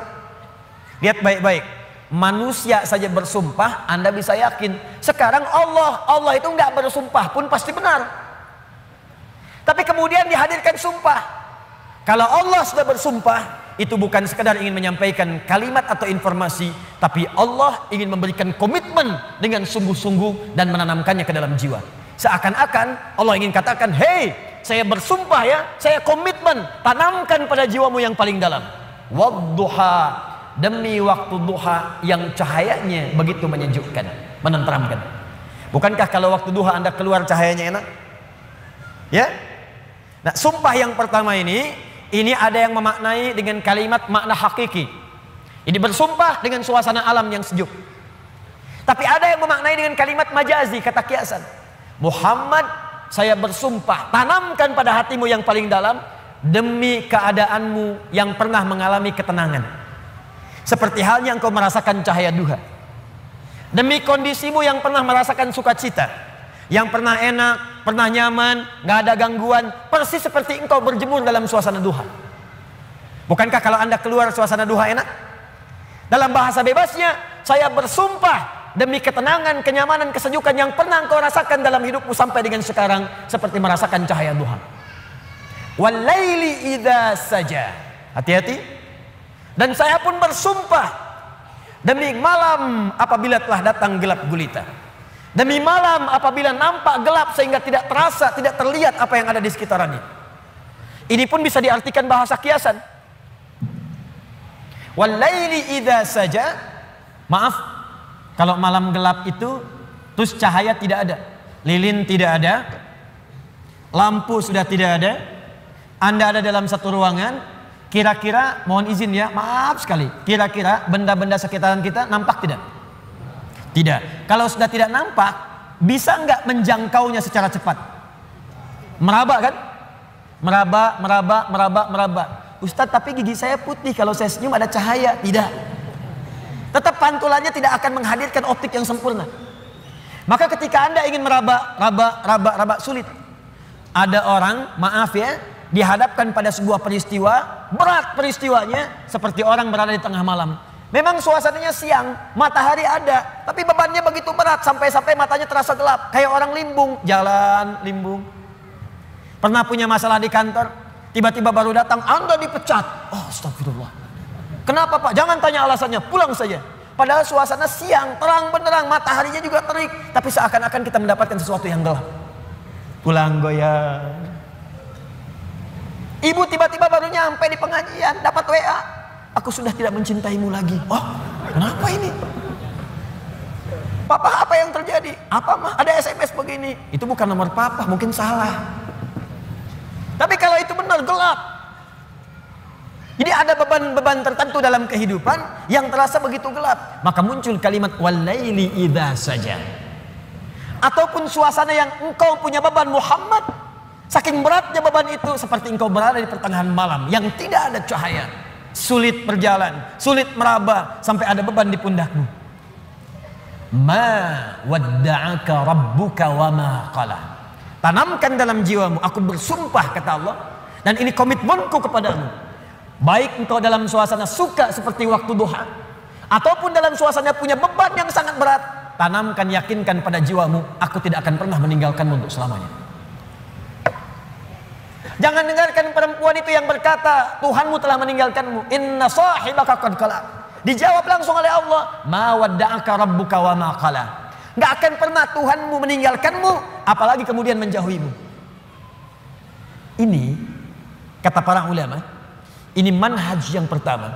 Lihat baik-baik, manusia saja bersumpah Anda bisa yakin. Sekarang Allah itu enggak bersumpah pun pasti benar. Tapi kemudian dihadirkan sumpah. Kalau Allah sudah bersumpah, itu bukan sekadar ingin menyampaikan kalimat atau informasi, tapi Allah ingin memberikan komitmen dengan sungguh-sungguh dan menanamkannya ke dalam jiwa. Seakan-akan Allah ingin katakan, hei, saya bersumpah ya, saya komitmen, tanamkan pada jiwamu yang paling dalam. Wadduha, demi waktu duha yang cahayanya begitu menyejukkan, menenteramkan. Bukankah kalau waktu duha Anda keluar cahayanya enak? Ya? Nah, sumpah yang pertama ini ada yang memaknai dengan kalimat makna hakiki. Ini bersumpah dengan suasana alam yang sejuk. Tapi ada yang memaknai dengan kalimat majazi, kata kiasan. Muhammad, saya bersumpah, tanamkan pada hatimu yang paling dalam demi keadaanmu yang pernah mengalami ketenangan. Seperti halnya engkau merasakan cahaya duha. Demi kondisimu yang pernah merasakan sukacita, yang pernah enak, pernah nyaman, gak ada gangguan, persis seperti engkau berjemur dalam suasana duha. Bukankah kalau Anda keluar suasana duha enak? Dalam bahasa bebasnya, saya bersumpah demi ketenangan, kenyamanan, kesejukan yang pernah engkau rasakan dalam hidupmu sampai dengan sekarang, seperti merasakan cahaya duha. Walaili idza saja. Hati-hati. Dan saya pun bersumpah demi malam apabila telah datang gelap gulita. Demi malam apabila nampak gelap sehingga tidak terasa, tidak terlihat apa yang ada di sekitarannya. Ini pun bisa diartikan bahasa kiasan. Walaili idza saja. Maaf, kalau malam gelap itu terus cahaya tidak ada, lilin tidak ada, lampu sudah tidak ada, Anda ada dalam satu ruangan, kira-kira, mohon izin ya, maaf sekali, kira-kira benda-benda sekitaran kita nampak tidak? Tidak. Kalau sudah tidak nampak, bisa enggak menjangkaunya secara cepat? Meraba kan? Meraba. Ustadz, tapi gigi saya putih, kalau saya senyum ada cahaya. Tidak. Tetap pantulannya tidak akan menghadirkan optik yang sempurna. Maka ketika Anda ingin meraba, sulit. Ada orang, maaf ya, dihadapkan pada sebuah peristiwa, berat peristiwanya, seperti orang berada di tengah malam. Memang suasananya siang, matahari ada, tapi bebannya begitu berat sampai-sampai matanya terasa gelap, kayak orang limbung, jalan limbung. Pernah punya masalah di kantor, tiba-tiba baru datang, Anda dipecat. Oh, astagfirullah. Kenapa Pak? Jangan tanya alasannya, pulang saja. Padahal suasana siang, terang benderang, mataharinya juga terik, tapi seakan-akan kita mendapatkan sesuatu yang gelap. Pulang goyang. Ibu tiba-tiba baru nyampe di pengajian, dapat WA. Aku sudah tidak mencintaimu lagi. Oh, kenapa ini? Papa, apa yang terjadi? Apa mah? Ada SMS begini. Itu bukan nomor papa, mungkin salah. Tapi kalau itu benar, gelap. Jadi ada beban-beban tertentu dalam kehidupan yang terasa begitu gelap. Maka muncul kalimat walaili idza saja. Ataupun suasana yang engkau punya beban Muhammad, saking beratnya beban itu seperti engkau berada di pertengahan malam yang tidak ada cahaya. Sulit berjalan, sulit meraba, sampai ada beban di pundakmu. Ma wadda'aka rabbuka wa ma qala. Tanamkan dalam jiwamu, aku bersumpah kata Allah, dan ini komitmenku kepadamu. Baik engkau dalam suasana suka seperti waktu duha, ataupun dalam suasana punya beban yang sangat berat, tanamkan, yakinkan pada jiwamu, aku tidak akan pernah meninggalkanmu untuk selamanya. Jangan dengarkan perempuan itu yang berkata, Tuhanmu telah meninggalkanmu. Inna sahibaka qad qala. Dijawab langsung oleh Allah, ma wadda'aka rabbuka wa ma qala. Enggak akan pernah Tuhanmu meninggalkanmu, apalagi kemudian menjauhimu. Ini kata para ulama, ini manhaj yang pertama.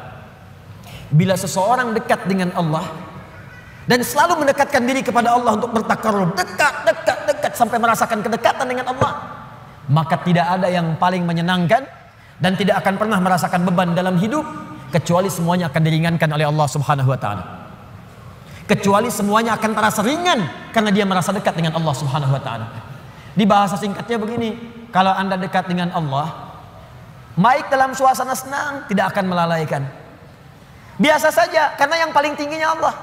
Bila seseorang dekat dengan Allah dan selalu mendekatkan diri kepada Allah untuk bertakarrub, dekat sampai merasakan kedekatan dengan Allah, maka tidak ada yang paling menyenangkan dan tidak akan pernah merasakan beban dalam hidup, kecuali semuanya akan diringankan oleh Allah Subhanahu wa taala. Kecuali semuanya akan terasa ringan karena dia merasa dekat dengan Allah Subhanahu wa taala. Di bahasa singkatnya begini, kalau Anda dekat dengan Allah, baik dalam suasana senang tidak akan melalaikan. Biasa saja karena yang paling tingginya Allah.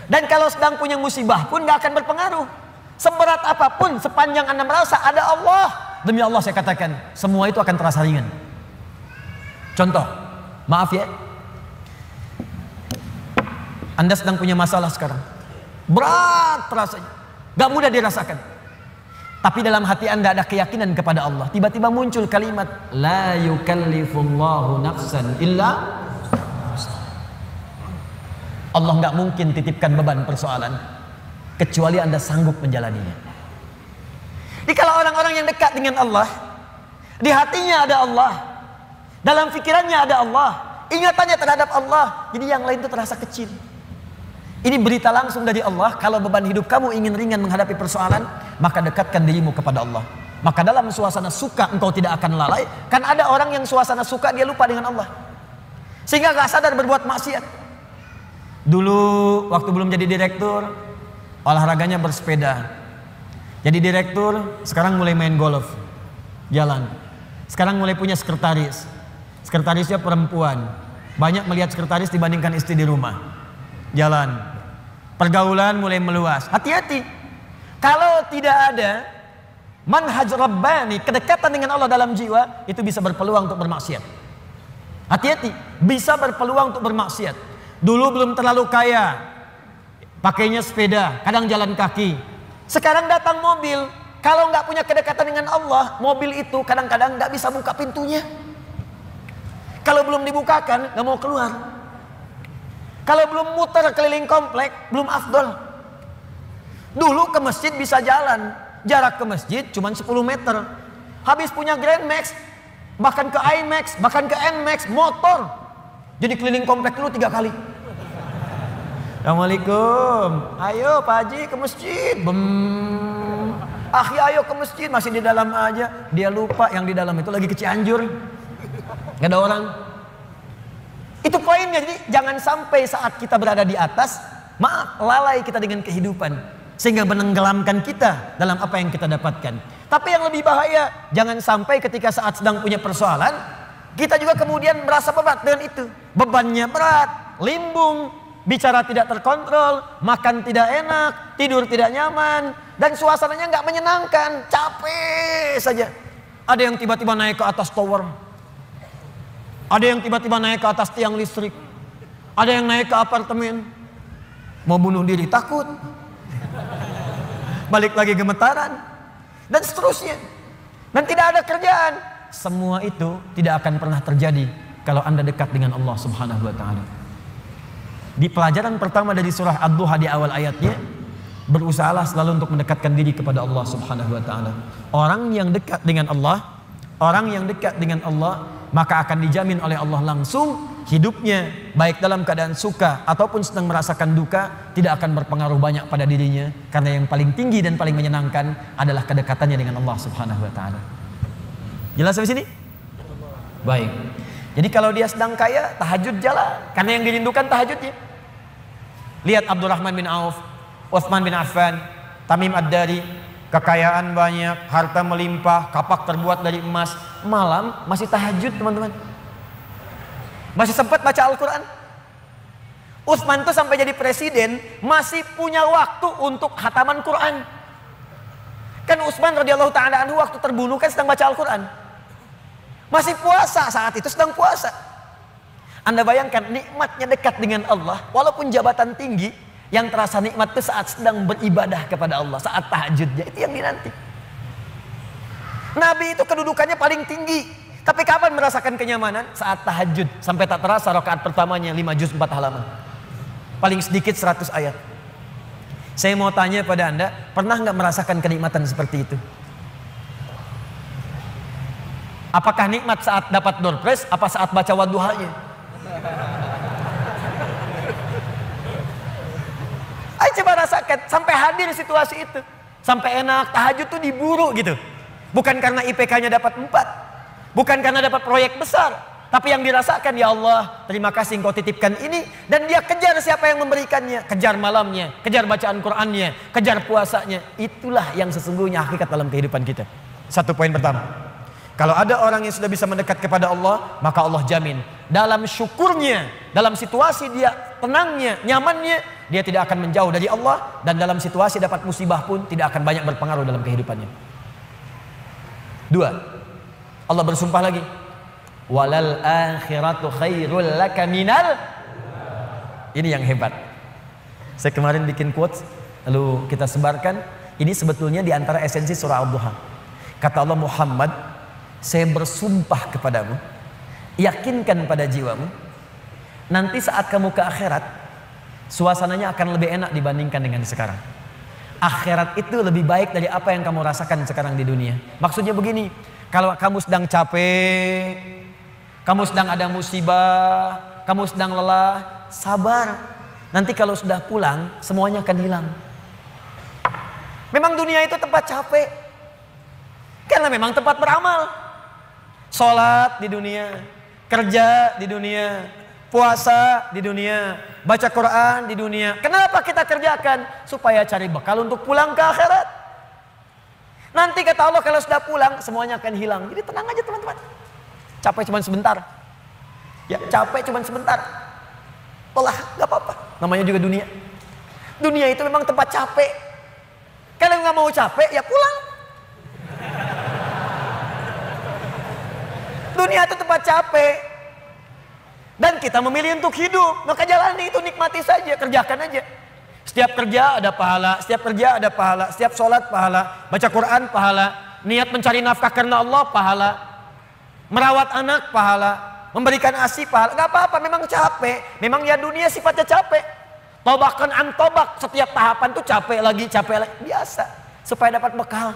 Dan kalau sedang punya musibah pun gak akan berpengaruh. Seberat apapun sepanjang Anda merasa ada Allah, demi Allah saya katakan, semua itu akan terasa ringan. Contoh, maaf ya, Anda sedang punya masalah sekarang, berat rasanya, gak mudah dirasakan. Tapi dalam hati Anda ada keyakinan kepada Allah. Tiba-tiba muncul kalimat, la yukallifullahu nafsan illa. Allah gak mungkin titipkan beban persoalan kecuali Anda sanggup menjalaninya. Jadi kalau orang-orang yang dekat dengan Allah, di hatinya ada Allah, dalam pikirannya ada Allah, ingatannya terhadap Allah, jadi yang lain itu terasa kecil. Ini berita langsung dari Allah. Kalau beban hidup kamu ingin ringan menghadapi persoalan, maka dekatkan dirimu kepada Allah. Maka dalam suasana suka engkau tidak akan lalai. Kan ada orang yang suasana suka dia lupa dengan Allah, sehingga gak sadar berbuat maksiat. Dulu waktu belum jadi direktur, olahraganya bersepeda. Jadi direktur, sekarang mulai main golf, jalan. Sekarang mulai punya sekretaris. Sekretarisnya perempuan. Banyak melihat sekretaris dibandingkan istri di rumah. Jalan. Pergaulan mulai meluas. Hati-hati. Kalau tidak ada manhaj rabbani, kedekatan dengan Allah dalam jiwa, itu bisa berpeluang untuk bermaksiat. Hati-hati. Bisa berpeluang untuk bermaksiat. Dulu belum terlalu kaya, pakainya sepeda, kadang jalan kaki. Sekarang datang mobil. Kalau nggak punya kedekatan dengan Allah, mobil itu kadang-kadang nggak bisa buka pintunya. Kalau belum dibukakan, nggak mau keluar. Kalau belum muter keliling komplek, belum afdol. Dulu ke masjid bisa jalan, jarak ke masjid cuma 10 meter. Habis punya Grand Max, bahkan ke IMAX, bahkan ke NMAX, motor. Jadi keliling komplek dulu 3 kali. Assalamualaikum, ayo Pak Haji ke masjid. Akhi ayo ke masjid, masih di dalam aja. Dia lupa yang di dalam itu lagi ke Cianjur, gak ada orang. Itu poinnya. Jadi jangan sampai saat kita berada di atas, maaf, lalai kita dengan kehidupan, sehingga menenggelamkan kita dalam apa yang kita dapatkan. Tapi yang lebih bahaya, jangan sampai ketika saat sedang punya persoalan, kita juga kemudian merasa berat dengan itu. Bebannya berat, limbung, bicara tidak terkontrol, makan tidak enak, tidur tidak nyaman, dan suasananya nggak menyenangkan, capek saja. Ada yang tiba-tiba naik ke atas tower, ada yang tiba-tiba naik ke atas tiang listrik, ada yang naik ke apartemen, mau bunuh diri takut, balik lagi gemetaran, dan seterusnya. Dan tidak ada kerjaan. Semua itu tidak akan pernah terjadi kalau Anda dekat dengan Allah Subhanahu wa taala. Di pelajaran pertama dari surah Ad-Duha di awal ayatnya, berusahalah selalu untuk mendekatkan diri kepada Allah Subhanahu wa taala. Orang yang dekat dengan Allah, orang yang dekat dengan Allah, maka akan dijamin oleh Allah langsung hidupnya, baik dalam keadaan suka ataupun sedang merasakan duka, tidak akan berpengaruh banyak pada dirinya, karena yang paling tinggi dan paling menyenangkan adalah kedekatannya dengan Allah Subhanahu wa taala. Jelas sampai sini? Baik. Jadi kalau dia sedang kaya, tahajud jalan, karena yang dirindukan tahajudnya. Lihat Abdurrahman bin Auf, Utsman bin Affan, Tamim Ad-Dari, kekayaan banyak, harta melimpah, kapak terbuat dari emas, malam masih tahajud teman-teman. Masih sempat baca Al-Quran. Utsman tuh sampai jadi presiden masih punya waktu untuk khataman Quran. Kan Utsman radhiyallahu taala anhu waktu terbunuh kan sedang baca Al-Quran. Masih puasa, saat itu sedang puasa. Anda bayangkan nikmatnya dekat dengan Allah, walaupun jabatan tinggi, yang terasa nikmat itu saat sedang beribadah kepada Allah, saat tahajudnya, itu yang dinanti. Nabi itu kedudukannya paling tinggi, tapi kapan merasakan kenyamanan? Saat tahajud, sampai tak terasa rakaat pertamanya 5 juz 4 halaman. Paling sedikit 100 ayat. Saya mau tanya pada Anda, pernah nggak merasakan kenikmatan seperti itu? Apakah nikmat saat dapat door prize, apa saat baca wadduhanya? Ayo coba rasakan, sampai hadir situasi itu. Sampai enak, tahajud tuh diburu gitu. Bukan karena IPK-nya dapat 4. Bukan karena dapat proyek besar. Tapi yang dirasakan, ya Allah, terima kasih Engkau titipkan ini. Dan dia kejar siapa yang memberikannya. Kejar malamnya, kejar bacaan Qur'annya, kejar puasanya. Itulah yang sesungguhnya hakikat dalam kehidupan kita. Satu poin pertama. Kalau ada orang yang sudah bisa mendekat kepada Allah, maka Allah jamin. Dalam syukurnya, dalam situasi dia tenangnya, nyamannya, dia tidak akan menjauh dari Allah. Dan dalam situasi dapat musibah pun tidak akan banyak berpengaruh dalam kehidupannya. 2. Allah bersumpah lagi. Walal akhiratu khairul laka minal. Ini yang hebat. Saya kemarin bikin quotes, lalu kita sebarkan. Ini sebetulnya di antara esensi surah Ad-Duha. Kata Allah, Muhammad, saya bersumpah kepadamu, yakinkan pada jiwamu, nanti saat kamu ke akhirat, suasananya akan lebih enak dibandingkan dengan sekarang. Akhirat itu lebih baik dari apa yang kamu rasakan sekarang di dunia. Maksudnya begini, kalau kamu sedang capek, kamu sedang ada musibah, kamu sedang lelah, sabar. Nanti kalau sudah pulang, semuanya akan hilang. Memang dunia itu tempat capek, karena memang tempat beramal. Sholat di dunia, kerja di dunia, puasa di dunia, baca Quran di dunia. Kenapa kita kerjakan? Supaya cari bekal untuk pulang ke akhirat. Nanti kata Allah kalau sudah pulang semuanya akan hilang. Jadi tenang aja teman-teman. Capek cuma sebentar. Ya capek cuma sebentar. Lelah gak apa-apa. Namanya juga dunia. Dunia itu memang tempat capek. Kalau nggak mau capek ya pulang. Dunia itu tempat capek. Dan kita memilih untuk hidup. Maka jalani itu, nikmati saja, kerjakan aja. Setiap kerja ada pahala, setiap kerja ada pahala, setiap sholat pahala, baca Quran pahala, niat mencari nafkah karena Allah pahala, merawat anak pahala, memberikan ASI pahala. Gak apa-apa, memang capek. Memang ya dunia sifatnya capek. Tobakan antobak, setiap tahapan tuh capek lagi, biasa. Supaya dapat bekal.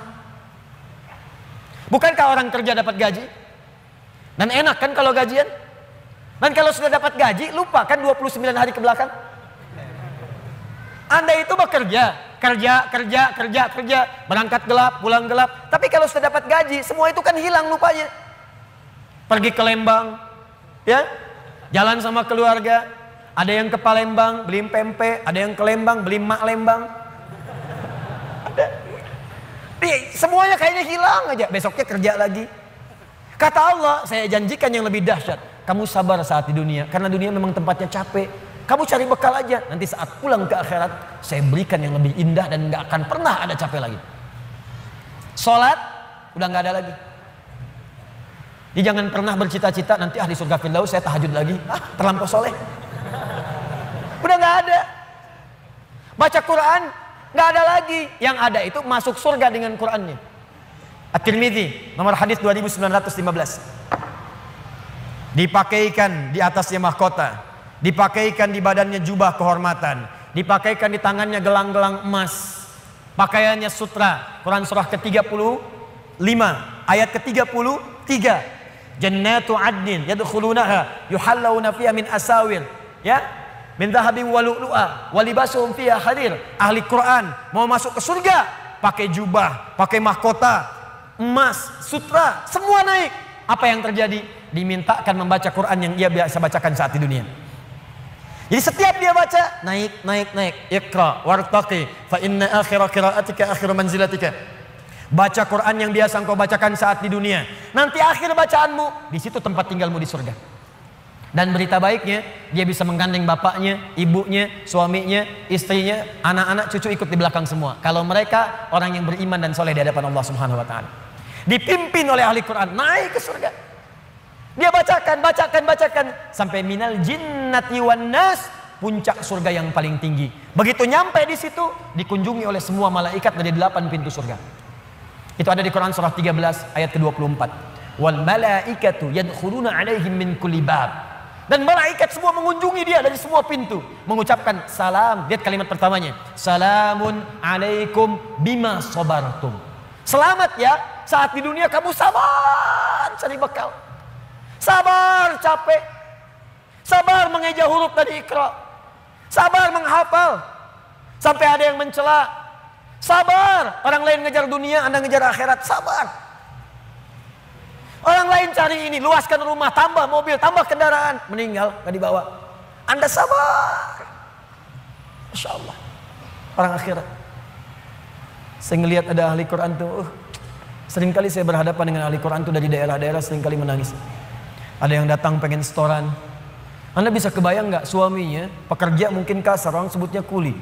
Bukankah orang kerja dapat gaji? Dan enak kan kalau gajian? Dan kalau sudah dapat gaji, lupa kan 29 hari ke belakang? Anda itu bekerja, kerja, berangkat gelap, pulang gelap. Tapi kalau sudah dapat gaji, semua itu kan hilang lupanya. Pergi ke Lembang, ya, jalan sama keluarga. Ada yang ke Palembang, beli pempek. Ada yang ke Lembang, beli mak Lembang. Ada. Semuanya kayaknya hilang aja. Besoknya kerja lagi. Kata Allah, saya janjikan yang lebih dahsyat. Kamu sabar saat di dunia, karena dunia memang tempatnya capek. Kamu cari bekal aja. Nanti saat pulang ke akhirat, saya berikan yang lebih indah dan gak akan pernah ada capek lagi. Sholat, udah gak ada lagi. Jadi jangan pernah bercita-cita nanti di surga Firdaus saya tahajud lagi. Terlampau soleh. Udah gak ada. Baca Quran, gak ada lagi. Yang ada itu masuk surga dengan Qurannya. At-Tirmidzi, nomor hadis 2915. Dipakaikan di atasnya mahkota. Dipakaikan di badannya jubah kehormatan. Dipakaikan di tangannya gelang-gelang emas. Pakaiannya sutra. Quran surah ke-35 ayat ke-33. Jannatu adnin yadkhulunaha yuhallawna fiha min asawir, ya, min dhahabin wa lu'lu'a wa libasuhum fiha harir. Ahli Quran mau masuk ke surga pakai jubah, pakai mahkota, emas, sutra, semua naik. Apa yang terjadi? Dimintakan membaca Quran yang dia biasa bacakan saat di dunia. Jadi setiap dia baca, naik. Iqra wartaqi fa inna akhira qiraatika akhiru manzilatika. Baca Quran yang biasa engkau bacakan saat di dunia. Nanti akhir bacaanmu, di situ tempat tinggalmu di surga. Dan berita baiknya, dia bisa menggandeng bapaknya, ibunya, suaminya, istrinya, anak-anak, cucu ikut di belakang semua. Kalau mereka orang yang beriman dan soleh di hadapan Allah Subhanahu wa taala. Dipimpin oleh ahli Quran, naik ke surga. Dia bacakan sampai minal jinnati wan nas, puncak surga yang paling tinggi. Begitu nyampe di situ, dikunjungi oleh semua malaikat dari 8 pintu surga. Itu ada di Quran surah 13 ayat ke-24. Wal malaikatu yadkhuluna alaihim min kulli bab. Dan malaikat semua mengunjungi dia dari semua pintu, mengucapkan salam. Lihat kalimat pertamanya, salamun alaikum bima sabartum. Selamat ya, saat di dunia kamu sabar cari bekal, sabar capek, sabar mengeja huruf dari Iqra, sabar menghafal sampai ada yang mencela, sabar orang lain ngejar dunia, Anda ngejar akhirat, sabar. Orang lain cari ini, luaskan rumah, tambah mobil, tambah kendaraan, meninggal, gak dibawa. Anda sabar. Masya Allah. Orang akhirat. Saya ngelihat ada ahli Quran tuh, seringkali saya berhadapan dengan ahli Quran tuh dari daerah-daerah, seringkali menangis. Ada yang datang pengen setoran. Anda bisa kebayang gak, suaminya pekerja mungkin kasar, orang sebutnya kuli.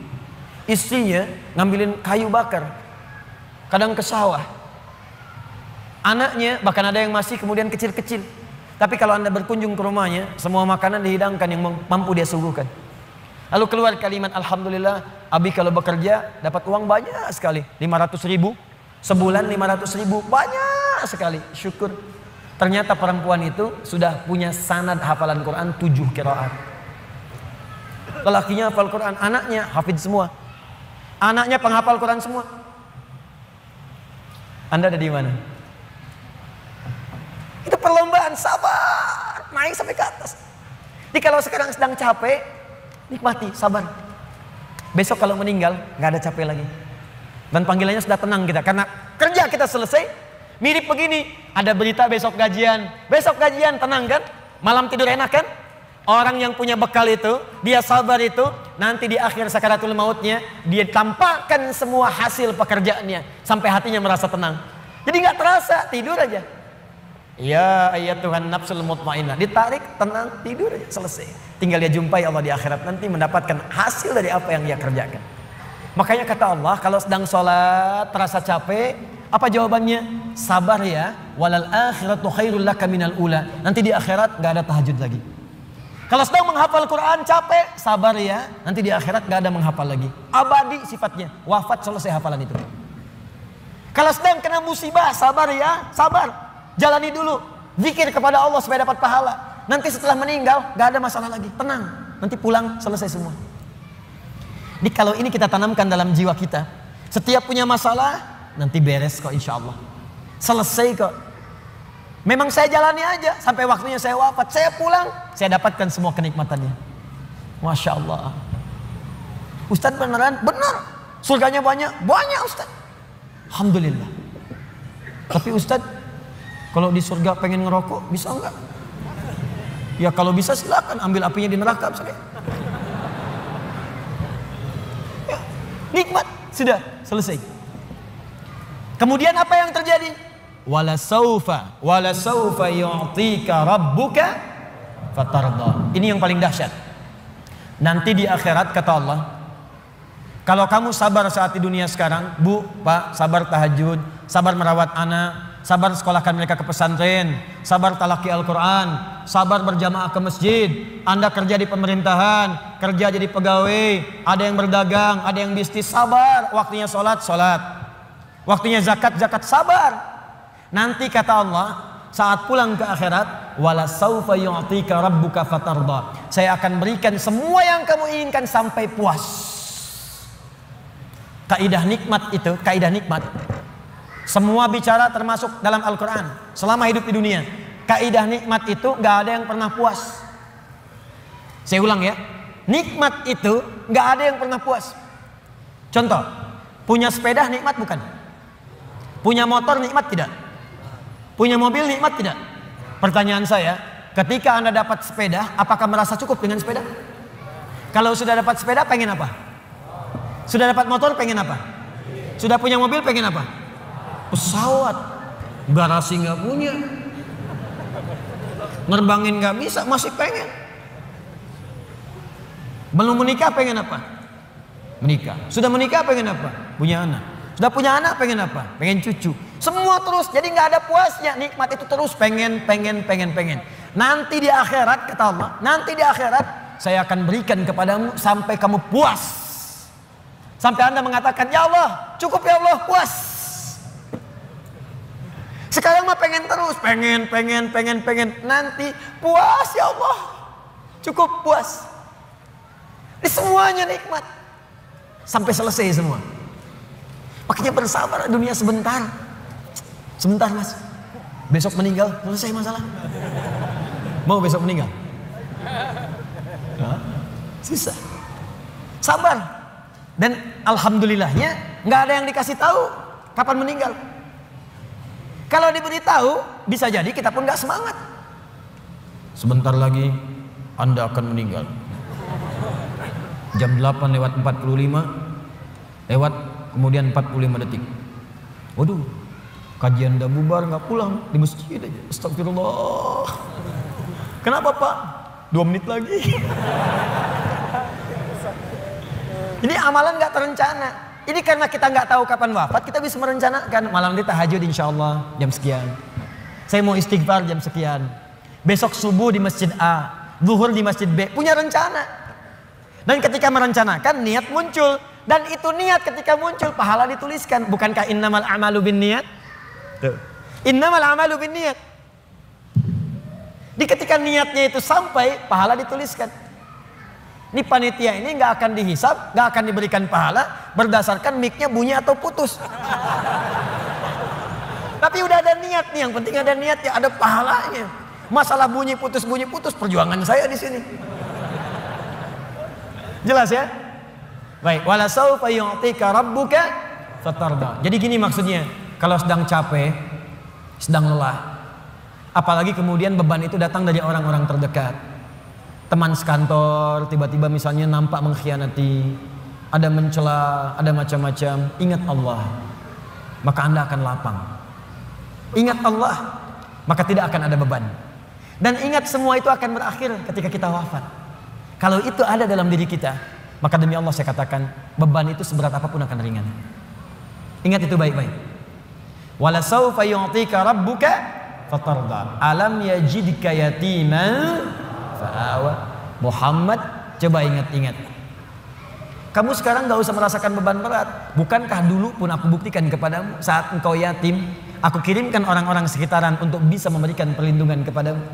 Istrinya ngambilin kayu bakar, kadang ke sawah. Anaknya bahkan ada yang masih kemudian kecil-kecil. Tapi kalau Anda berkunjung ke rumahnya, semua makanan dihidangkan yang mampu dia suguhkan. Lalu keluar kalimat, alhamdulillah, Abi kalau bekerja dapat uang banyak sekali, 500 ribu. Sebulan 500 ribu, banyak sekali, syukur. Ternyata perempuan itu sudah punya sanad hafalan Quran 7 qiraat. Lelakinya hafal Quran, anaknya hafidz semua. Anaknya penghafal Quran semua. Anda ada di mana? Itu perlombaan, sabar, naik sampai ke atas. Jadi kalau sekarang sedang capek, nikmati, sabar. Besok kalau meninggal, gak ada capek lagi. Dan panggilannya sudah tenang kita, karena kerja kita selesai. Mirip begini, ada berita besok gajian, tenang kan? Malam tidur enak kan? Orang yang punya bekal itu, dia sabar itu, nanti di akhir sakaratul mautnya, dia tampakkan semua hasil pekerjaannya, sampai hatinya merasa tenang. Jadi gak terasa, tidur aja. Ya ayat Tuhan nafsul mutmainnah, ditarik, tenang, tidur aja, selesai. Tinggal dia jumpai Allah di akhirat nanti, mendapatkan hasil dari apa yang dia kerjakan. Makanya kata Allah, kalau sedang sholat terasa capek, apa jawabannya? Sabar ya, walal akhiratu khairul laka minal ula. Nanti di akhirat gak ada tahajud lagi. Kalau sedang menghafal Quran capek, sabar ya, nanti di akhirat gak ada menghafal lagi. Abadi sifatnya, wafat selesai hafalan itu. Kalau sedang kena musibah, sabar ya, sabar. Jalani dulu, zikir kepada Allah supaya dapat pahala. Nanti setelah meninggal, gak ada masalah lagi, tenang. Nanti pulang, selesai semua. Jadi kalau ini kita tanamkan dalam jiwa kita, setiap punya masalah, nanti beres kok insya Allah. Selesai kok. Memang saya jalani aja, sampai waktunya saya wafat, saya pulang, saya dapatkan semua kenikmatannya. Masya Allah. Ustadz beneran? Benar. Surganya banyak? Banyak Ustadz. Alhamdulillah. Tapi Ustadz, kalau di surga pengen ngerokok, bisa enggak? Ya kalau bisa silakan, ambil apinya di neraka. Ya, nikmat, sudah selesai. Kemudian apa yang terjadi? Wala saufa yu'tika rabbuka fatarda. Ini yang paling dahsyat. Nanti di akhirat kata Allah, kalau kamu sabar saat di dunia sekarang, Bu, Pak, sabar tahajud, sabar merawat anak, sabar sekolahkan mereka ke pesantren, sabar talaki Al-Quran, sabar berjamaah ke masjid. Anda kerja di pemerintahan, kerja jadi pegawai, ada yang berdagang, ada yang bisnis, sabar. Waktunya sholat, waktunya zakat, sabar. Nanti kata Allah, saat pulang ke akhirat, wala saufa yu'tika rabbuka fatarda. Saya akan berikan semua yang kamu inginkan sampai puas. Kaidah nikmat itu, kaidah nikmat. Semua bicara termasuk dalam Al-Quran selama hidup di dunia. Kaidah nikmat itu gak ada yang pernah puas. Saya ulang ya, nikmat itu gak ada yang pernah puas. Contoh, punya sepeda nikmat bukan? Punya motor nikmat tidak? Punya mobil nikmat tidak? Pertanyaan saya, ketika Anda dapat sepeda, apakah merasa cukup dengan sepeda? Kalau sudah dapat sepeda pengen apa? Sudah dapat motor pengen apa? Sudah punya mobil pengen apa? Pesawat. Garasi nggak punya. Nerbangin nggak bisa, masih pengen. Belum menikah pengen apa? Menikah. Sudah menikah pengen apa? Punya anak. Sudah punya anak pengen apa? Pengen cucu. Semua terus, jadi nggak ada puasnya. Nikmat itu terus pengen. Nanti di akhirat, kata Allah, nanti di akhirat saya akan berikan kepadamu sampai kamu puas. Sampai Anda mengatakan, ya Allah, cukup ya Allah, puas. Sekarang mah pengen terus, pengen. Nanti puas ya Allah, cukup puas. Ini semuanya nikmat. Sampai selesai semua. Makanya bersabar, dunia sebentar. Sebentar mas, besok meninggal, selesai masalah. Mau besok meninggal? Susah. Sabar. Dan alhamdulillahnya nggak ada yang dikasih tahu kapan meninggal. Kalau diberitahu, bisa jadi kita pun nggak semangat. Sebentar lagi Anda akan meninggal. Jam 8:45 lewat kemudian 45 detik. Waduh, kajian udah bubar nggak pulang di masjid aja. Astagfirullah. Kenapa Pak? 2 menit lagi. Ini amalan nggak terencana. Ini karena kita nggak tahu kapan wafat, kita bisa merencanakan. Malam ini tahajud insya Allah jam sekian. Saya mau istighfar jam sekian. Besok subuh di masjid A, zuhur di masjid B. Punya rencana. Dan ketika merencanakan, niat muncul. Dan itu niat ketika muncul, pahala dituliskan. Bukankah innamal a'malu binniyat? Innamal a'malu binniyat. Di ketika niatnya itu sampai, pahala dituliskan. Ini panitia ini nggak akan dihisab, nggak akan diberikan pahala berdasarkan mic-nya bunyi atau putus. Tapi udah ada niat nih, yang penting ada niatnya, ada pahalanya. Masalah bunyi putus, perjuangan saya di sini. Jelas ya? Baik, wala saufa yu'tika rabbuka fatarda. Jadi gini maksudnya, kalau sedang capek, sedang lelah, apalagi kemudian beban itu datang dari orang-orang terdekat. Teman sekantor tiba-tiba misalnya nampak mengkhianati, ada mencela, ada macam-macam. Ingat Allah, maka Anda akan lapang. Ingat Allah, maka tidak akan ada beban. Dan ingat semua itu akan berakhir ketika kita wafat. Kalau itu ada dalam diri kita, maka demi Allah saya katakan, beban itu seberat apapun akan ringan. Ingat itu baik-baik. Wala saufa yu'tika rabbuka fatarda. Alam yajidka yatiman fa'awa. Muhammad, coba ingat-ingat. Kamu sekarang gak usah merasakan beban berat. Bukankah dulu pun aku buktikan kepadamu, saat engkau yatim, aku kirimkan orang-orang sekitaran untuk bisa memberikan perlindungan kepadamu.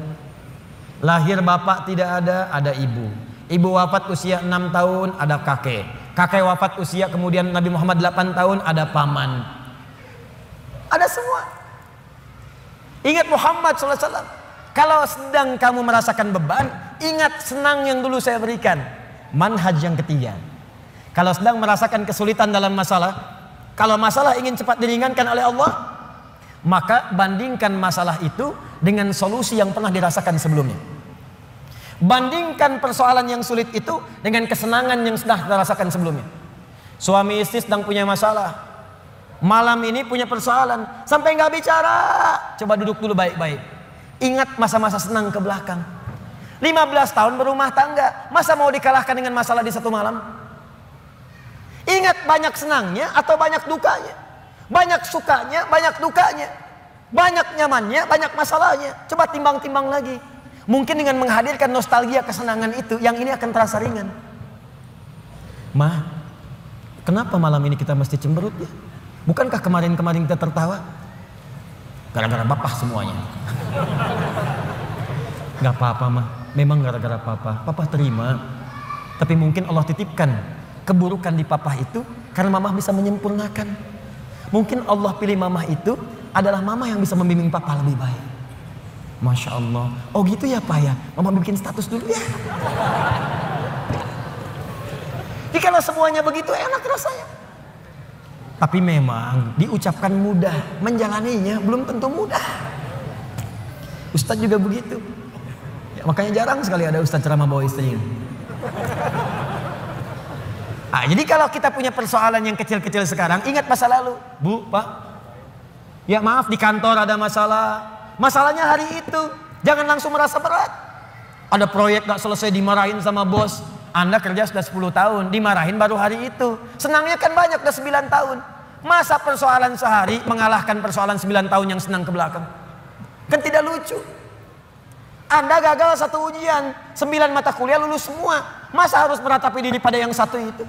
Lahir bapak tidak ada ibu. Ibu wafat usia 6 tahun, ada kakek. Kakek wafat usia kemudian Nabi Muhammad 8 tahun, ada paman. Ada semua. Ingat Muhammad SAW. Kalau sedang kamu merasakan beban, ingat senang yang dulu saya berikan. Manhaj yang ketiga. Kalau sedang merasakan kesulitan dalam masalah, kalau masalah ingin cepat diringankan oleh Allah, maka bandingkan masalah itu dengan solusi yang pernah dirasakan sebelumnya. Bandingkan persoalan yang sulit itu dengan kesenangan yang sudah dirasakan sebelumnya. Suami istri sedang punya masalah, malam ini punya persoalan, sampai nggak bicara. Coba duduk dulu baik-baik. Ingat masa-masa senang ke belakang. 15 tahun berumah tangga, masa mau dikalahkan dengan masalah di satu malam? Ingat banyak senangnya atau banyak dukanya, banyak sukanya, banyak dukanya, banyak nyamannya, banyak masalahnya. Coba timbang-timbang lagi. Mungkin dengan menghadirkan nostalgia kesenangan itu, yang ini akan terasa ringan. Ma, kenapa malam ini kita mesti cemberut ya? Bukankah kemarin-kemarin kita tertawa? Gara-gara papa semuanya. Gak apa-apa mah, memang gara-gara papa. Papa terima. Tapi mungkin Allah titipkan keburukan di papa itu karena mama bisa menyempurnakan. Mungkin Allah pilih mama itu adalah mama yang bisa membimbing papa lebih baik. Masya Allah. Oh gitu ya Pak ya. Mama bikin status dulu ya. Jadi kalau semuanya begitu enak rasanya. Tapi memang diucapkan mudah, menjalaninya belum tentu mudah. Ustadz juga begitu. Ya, makanya jarang sekali ada ustadz ceramah bawa istrinya. Jadi kalau kita punya persoalan yang kecil-kecil sekarang, ingat masa lalu. Bu, Pak. Ya maaf di kantor ada masalah. Masalahnya hari itu. Jangan langsung merasa berat. Ada proyek gak selesai dimarahin sama bos. Anda kerja sudah 10 tahun, dimarahin baru hari itu. Senangnya kan banyak, udah 9 tahun. Masa persoalan sehari mengalahkan persoalan 9 tahun yang senang ke belakang? Kan tidak lucu. Anda gagal satu ujian, 9 mata kuliah lulus semua. Masa harus meratapi diri pada yang satu itu?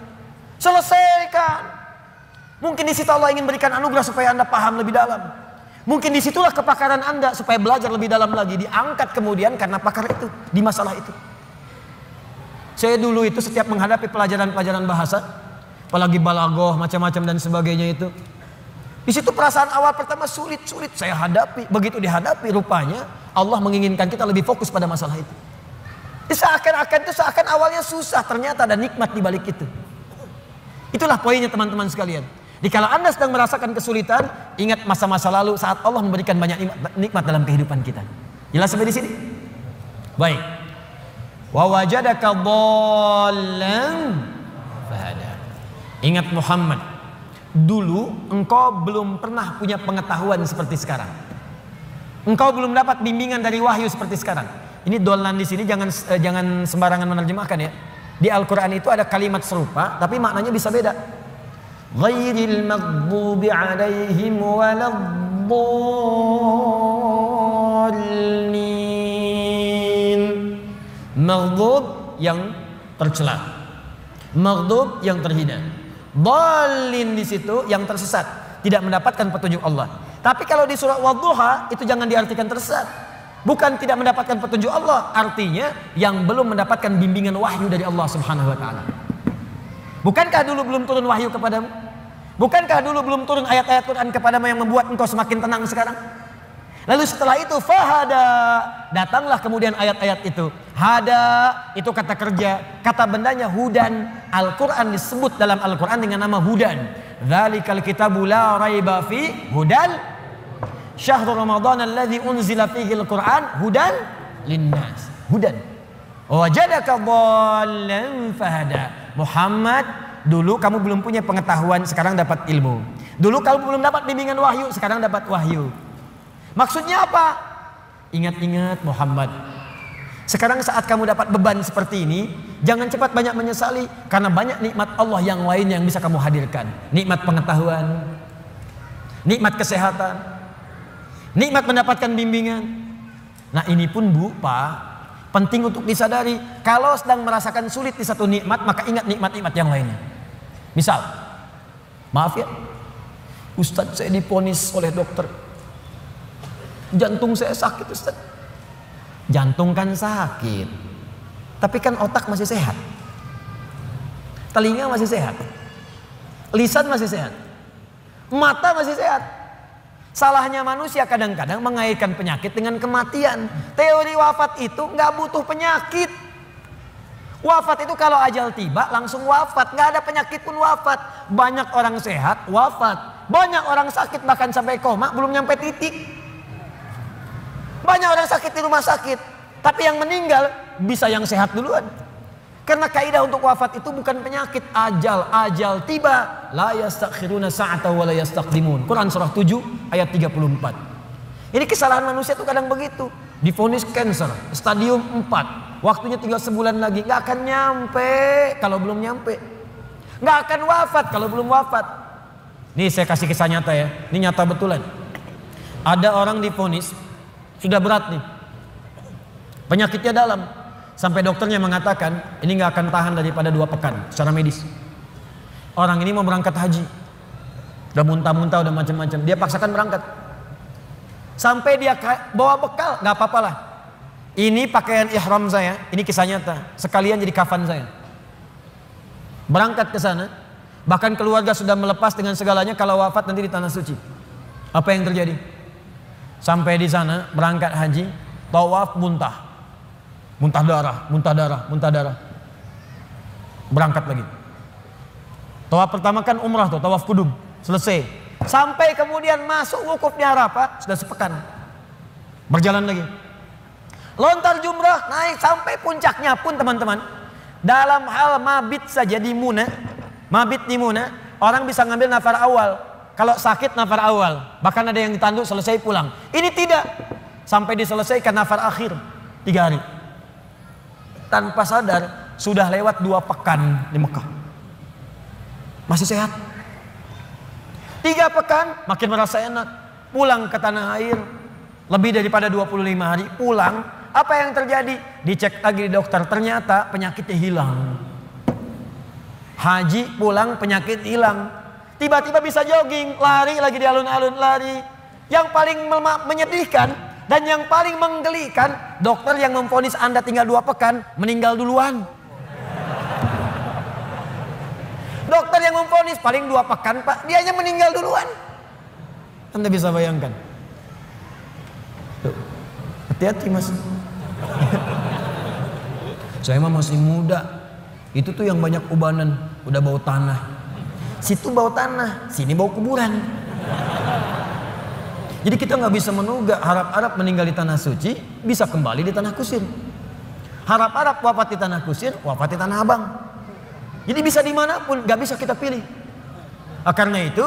Selesaikan. Mungkin di situ Allah ingin berikan anugerah supaya Anda paham lebih dalam. Mungkin disitulah kepakaran Anda supaya belajar lebih dalam lagi. Diangkat kemudian karena pakar itu, di masalah itu. Saya dulu itu setiap menghadapi pelajaran-pelajaran bahasa, apalagi balaghah, macam-macam dan sebagainya itu. Di situ perasaan awal pertama sulit saya hadapi. Begitu dihadapi rupanya Allah menginginkan kita lebih fokus pada masalah itu. Seakan awalnya susah, ternyata ada nikmat di balik itu. Itulah poinnya teman-teman sekalian. Kalau Anda sedang merasakan kesulitan, ingat masa-masa lalu saat Allah memberikan banyak nikmat dalam kehidupan kita. Jelas sampai di sini? Baik. Wa wajadaka dhallan fahada. Ingat Muhammad, dulu engkau belum pernah punya pengetahuan seperti sekarang. Engkau belum dapat bimbingan dari wahyu seperti sekarang. Ini dhallan di sini jangan sembarangan menerjemahkan ya. Di Al-Qur'an itu ada kalimat serupa tapi maknanya bisa beda. Ghairil maghdubi 'alaihim waladdallin. Maghdub yang tercela, maghdub yang terhina, dhalin di situ yang tersesat, tidak mendapatkan petunjuk Allah. Tapi kalau di surah Wadduha itu jangan diartikan tersesat. Bukan tidak mendapatkan petunjuk Allah, artinya yang belum mendapatkan bimbingan wahyu dari Allah Subhanahu wa taala. Bukankah dulu belum turun wahyu kepadamu? Bukankah dulu belum turun ayat-ayat Quran kepadamu yang membuat engkau semakin tenang sekarang? Lalu setelah itu fahada, datanglah kemudian ayat-ayat itu. Hada itu kata kerja, kata bendanya hudan. Al-Quran disebut dalam Al-Quran dengan nama hudan. Dzalikal kitabu la raiba fi hudan syahrul ramadhan alladzi unzila fihi al-Quran hudan linnas. Hudan. Wajadaka dhallan fahada. Muhammad, dulu kamu belum punya pengetahuan, sekarang dapat ilmu. Dulu kamu belum dapat bimbingan wahyu, sekarang dapat wahyu. Maksudnya apa? Ingat-ingat Muhammad. Sekarang saat kamu dapat beban seperti ini, jangan cepat banyak menyesali, karena banyak nikmat Allah yang lain yang bisa kamu hadirkan. Nikmat pengetahuan, nikmat kesehatan, nikmat mendapatkan bimbingan. Nah ini pun Bu, Pak, penting untuk disadari. Kalau sedang merasakan sulit di satu nikmat, maka ingat nikmat-nikmat yang lainnya. Misal, maaf ya, Ustadz saya diponis oleh dokter, jantung saya sakit Ustaz. Jantung kan sakit, tapi kan otak masih sehat, telinga masih sehat, lisan masih sehat, mata masih sehat. Salahnya manusia kadang-kadang mengaitkan penyakit dengan kematian. Teori wafat itu nggak butuh penyakit. Wafat itu kalau ajal tiba langsung wafat, nggak ada penyakit pun wafat. Banyak orang sehat wafat, banyak orang sakit bahkan sampai koma belum nyampe titik. Banyak orang sakit di rumah sakit, tapi yang meninggal bisa yang sehat duluan. Karena kaidah untuk wafat itu bukan penyakit, ajal tiba. La yastakhiruna sa'ata wa la yastaqdimun. Quran surah 7 ayat 34. Ini kesalahan manusia itu kadang begitu. Divonis cancer, stadium 4. Waktunya tinggal sebulan lagi, nggak akan nyampe kalau belum nyampe. Nggak akan wafat kalau belum wafat. Nih saya kasih kisah nyata ya. Ini nyata betulan. Ada orang divonis sudah berat nih, penyakitnya dalam, sampai dokternya mengatakan ini nggak akan tahan daripada 2 pekan secara medis. Orang ini mau berangkat haji, udah muntah-muntah, udah macam-macam, dia paksakan berangkat. Sampai dia bawa bekal, nggak apa-apa lah. Ini pakaian ihram saya, ini kisah nyata, sekalian jadi kafan saya. Berangkat ke sana, bahkan keluarga sudah melepas dengan segalanya kalau wafat nanti di tanah suci. Apa yang terjadi? Sampai di sana berangkat haji, tawaf muntah darah. Berangkat lagi. Tawaf pertama kan umrah tuh, tawaf kudum, selesai. Sampai kemudian masuk wukuf di Arafah, sudah sepekan. Berjalan lagi. Lontar jumrah, naik sampai puncaknya pun teman-teman. Dalam hal mabit saja di Muna, orang bisa ngambil nafar awal. Kalau sakit nafar awal, bahkan ada yang ditanduk selesai pulang. Ini tidak. sampai diselesaikan nafar akhir 3 hari. Tanpa sadar sudah lewat 2 pekan di Mekah. Masih sehat. 3 pekan makin merasa enak. Pulang ke tanah air lebih daripada 25 hari pulang. Apa yang terjadi? Dicek lagi di dokter, ternyata penyakitnya hilang. Haji pulang penyakit hilang. Tiba-tiba bisa jogging, lari lagi di alun-alun, lari. Yang paling menyedihkan dan yang paling menggelikan, dokter yang memvonis Anda tinggal 2 pekan meninggal duluan. Dokter yang memvonis paling 2 pekan Pak, dianya meninggal duluan. Anda bisa bayangkan. Hati-hati Mas. Saya mah masih muda. Itu tuh yang banyak ubanan, udah bau tanah. Situ bau tanah, sini bau kuburan. Jadi kita nggak bisa menugak harap-harap meninggal di tanah suci, bisa kembali di tanah kusir. Harap-harap wafat di tanah kusir, wafat di tanah abang. Jadi bisa dimanapun, nggak bisa kita pilih. Karena itu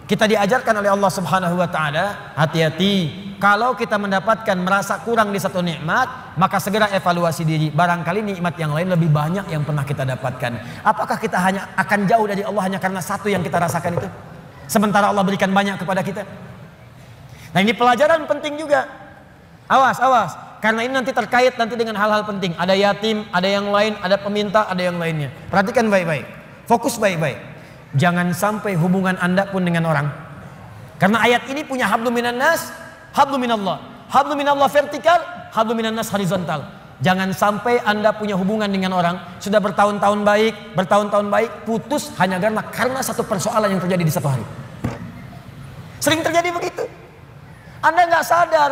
kita diajarkan oleh Allah Subhanahu Wa Taala, hati-hati. Kalau kita mendapatkan merasa kurang di satu nikmat, maka segera evaluasi diri. Barangkali nikmat yang lain lebih banyak yang pernah kita dapatkan. Apakah kita hanya akan jauh dari Allah hanya karena satu yang kita rasakan itu? Sementara Allah berikan banyak kepada kita. Nah ini pelajaran penting juga. Awas, awas. Karena ini nanti terkait nanti dengan hal-hal penting. Ada yatim, ada yang lain, ada peminta, ada yang lainnya. Perhatikan baik-baik. Fokus baik-baik. Jangan sampai hubungan Anda pun dengan orang. Karena ayat ini punya hablum minan nas, hablum minallah. Hablum minallah vertikal, hablum minan nas horizontal. Jangan sampai Anda punya hubungan dengan orang sudah bertahun-tahun baik, putus hanya karena satu persoalan yang terjadi di satu hari. Sering terjadi begitu. Anda nggak sadar,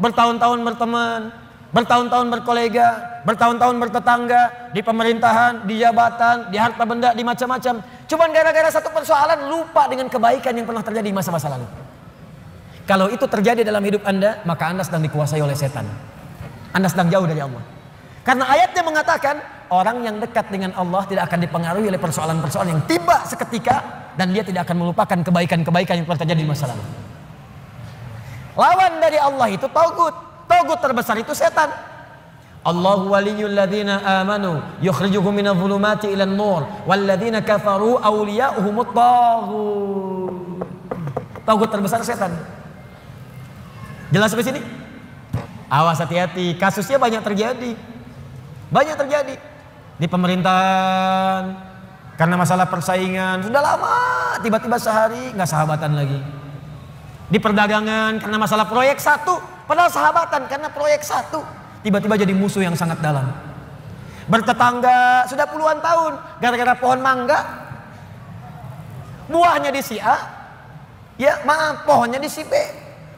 bertahun-tahun berteman, bertahun-tahun berkolega, bertahun-tahun bertetangga, di pemerintahan, di jabatan, di harta benda, di macam-macam. Cuman gara-gara satu persoalan lupa dengan kebaikan yang pernah terjadi di masa-masa lalu. Kalau itu terjadi dalam hidup Anda, maka Anda sedang dikuasai oleh setan. Anda sedang jauh dari Allah. Karena ayatnya mengatakan, orang yang dekat dengan Allah tidak akan dipengaruhi oleh persoalan-persoalan yang tiba seketika, dan dia tidak akan melupakan kebaikan-kebaikan yang pernah terjadi di masa lalu. Lawan dari Allah itu tagut. Tagut terbesar itu setan. Allahu waliyyul ladzina amanu yukhrijuhum minadh dhulumati ilan nur wal ladzina kafaru awliya'uhumut taghut. Tagut terbesar setan. Jelas sampai sini? Awas, hati-hati. Kasusnya banyak terjadi. Banyak terjadi di pemerintahan karena masalah persaingan. Sudah lama tiba-tiba sehari nggak sahabatan lagi. Di perdagangan karena masalah proyek satu, padahal sahabatan karena proyek satu, tiba-tiba jadi musuh yang sangat dalam. Bertetangga sudah puluhan tahun gara-gara pohon mangga, buahnya di si A, ya maaf pohonnya di si B,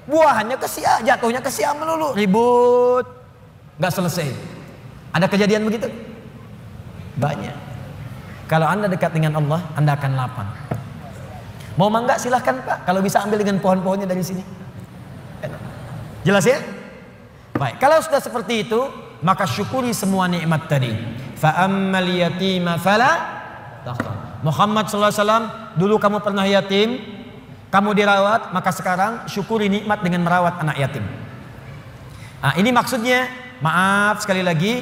buahnya ke si A, jatuhnya ke si A melulu, ribut, nggak selesai. Ada kejadian begitu? Banyak. Kalau Anda dekat dengan Allah, Anda akan lapang. Mau mangga silahkan Pak, kalau bisa ambil dengan pohon-pohonnya dari sini. Jelas ya? Baik, kalau sudah seperti itu, maka syukuri semua nikmat tadi. Fa ammal yatima fala taqhar. Muhammad sallallahu alaihi wasallam, dulu kamu pernah yatim, kamu dirawat, maka sekarang syukuri nikmat dengan merawat anak yatim. Nah, ini maksudnya, maaf sekali lagi,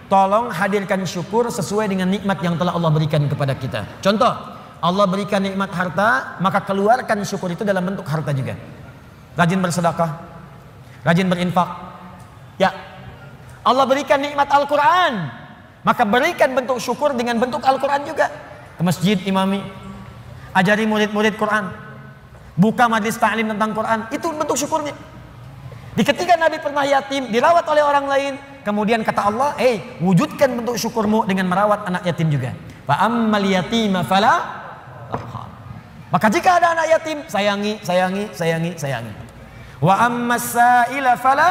tolong hadirkan syukur sesuai dengan nikmat yang telah Allah berikan kepada kita. Contoh, Allah berikan nikmat harta, maka keluarkan syukur itu dalam bentuk harta juga. Rajin bersedekah, rajin berinfak. Ya, Allah berikan nikmat Al-Quran, maka berikan bentuk syukur dengan bentuk Al-Quran juga. Ke masjid imami, ajari murid-murid Quran, buka majlis ta'lim tentang Quran, itu bentuk syukurnya. Di ketika Nabi pernah yatim, dirawat oleh orang lain, kemudian kata Allah, wujudkan bentuk syukurmu dengan merawat anak yatim juga. Fa ammal yatima fala. Maka jika ada anak yatim, sayangi, sayangi, sayangi, sayangi. Wa ammas sa'ila fala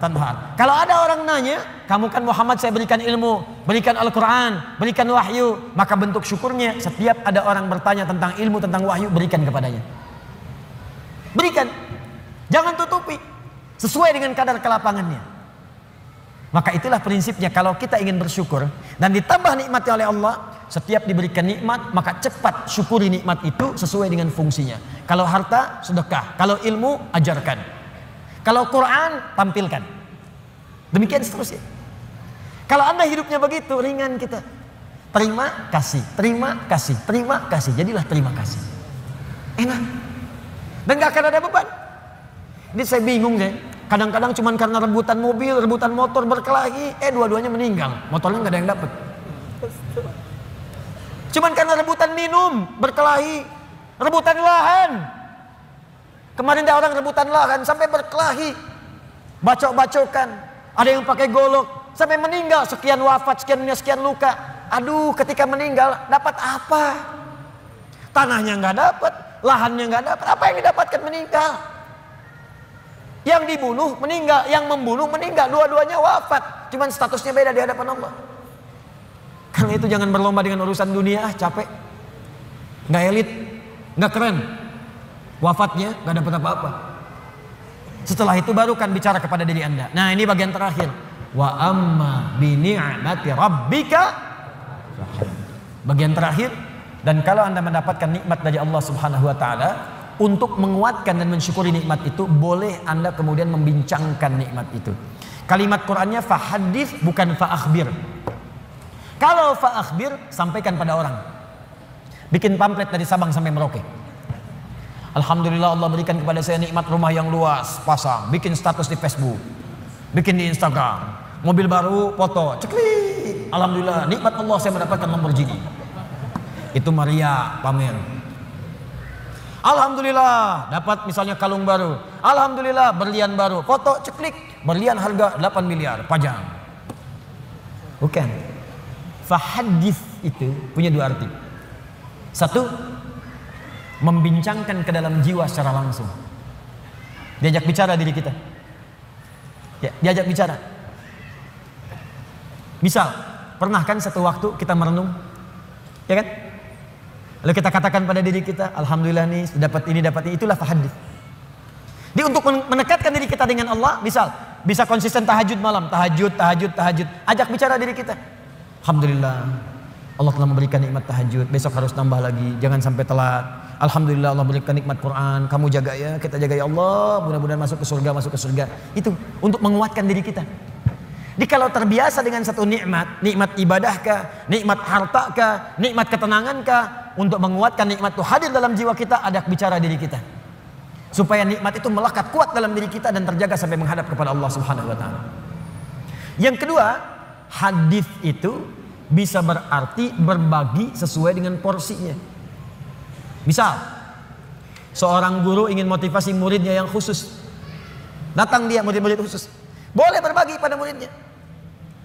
tanhar. Kalau ada orang nanya, kamu kan Muhammad saya berikan ilmu, berikan Al-Quran, berikan wahyu, maka bentuk syukurnya setiap ada orang bertanya tentang ilmu, tentang wahyu, berikan kepadanya. Berikan. Jangan tutupi. Sesuai dengan kadar kelapangannya. Maka itulah prinsipnya, kalau kita ingin bersyukur dan ditambah nikmatnya oleh Allah, setiap diberikan nikmat, maka cepat syukuri nikmat itu sesuai dengan fungsinya. Kalau harta, sedekah. Kalau ilmu, ajarkan. Kalau Quran, tampilkan. Demikian seterusnya. Kalau Anda hidupnya begitu, ringan kita. Terima kasih, terima kasih, terima kasih. Jadilah terima kasih. Enak. Dan gak akan ada beban. Ini saya bingung deh. Kadang-kadang cuman karena rebutan mobil, rebutan motor berkelahi, dua-duanya meninggal. Motornya gak ada yang dapat. Cuman karena rebutan minum, berkelahi, rebutan lahan. Kemarin ada orang rebutan lahan sampai berkelahi, bacok-bacokan. Ada yang pakai golok sampai meninggal, sekian wafat, sekian luka. Aduh, ketika meninggal dapat apa? Tanahnya nggak dapat, lahannya nggak dapat. Apa yang didapatkan meninggal? Yang dibunuh meninggal, yang membunuh meninggal. Dua-duanya wafat. Cuman statusnya beda di hadapan Allah. Karena itu jangan berlomba dengan urusan dunia, capek. Nggak elit, nggak keren. Wafatnya nggak dapat apa-apa. Setelah itu baru kan bicara kepada diri Anda. Nah, ini bagian terakhir. Wa amma bi ni'mati rabbika. Bagian terakhir. Dan kalau Anda mendapatkan nikmat dari Allah Subhanahu wa taala, untuk menguatkan dan mensyukuri nikmat itu, boleh Anda kemudian membincangkan nikmat itu. Kalimat Qur'annya fahadits, bukan fa'akhbir. Kalau fa'akhbir, sampaikan pada orang. Bikin pamflet dari Sabang sampai Merauke. Alhamdulillah Allah berikan kepada saya nikmat rumah yang luas, pasang, bikin status di Facebook, bikin di Instagram, mobil baru, foto, ceklik. Alhamdulillah, nikmat Allah saya mendapatkan Lamborghini. Itu Maria pamer. Alhamdulillah dapat misalnya kalung baru. Alhamdulillah berlian baru, foto ceklik, berlian harga 8 miliar, pajang. Bukan. Fahadits itu punya dua arti. Satu, membincangkan ke dalam jiwa secara langsung. Diajak bicara diri kita. Ya, diajak bicara. Misal, pernah kan satu waktu kita merenung, ya kan? Lalu kita katakan pada diri kita, alhamdulillah nih dapat ini, itulah fahadits. Dia untuk menekatkan diri kita dengan Allah, misal, bisa konsisten tahajud malam, tahajud. Ajak bicara diri kita. Alhamdulillah, Allah telah memberikan nikmat tahajud, besok harus tambah lagi, jangan sampai telat. Alhamdulillah Allah berikan nikmat Quran, kamu jaga ya, kita jaga ya Allah, mudah-mudahan masuk ke surga. Itu untuk menguatkan diri kita. Jadi kalau terbiasa dengan satu nikmat ibadahkah, nikmat hartakah, nikmat ketenangankah, untuk menguatkan nikmat itu hadir dalam jiwa kita, ada bicara diri kita. Supaya nikmat itu melekat kuat dalam diri kita dan terjaga sampai menghadap kepada Allah Subhanahu wa taala. Yang kedua, hadis itu bisa berarti berbagi sesuai dengan porsinya. Misal, seorang guru ingin motivasi muridnya yang khusus. Datang dia murid-murid khusus. Boleh berbagi pada muridnya.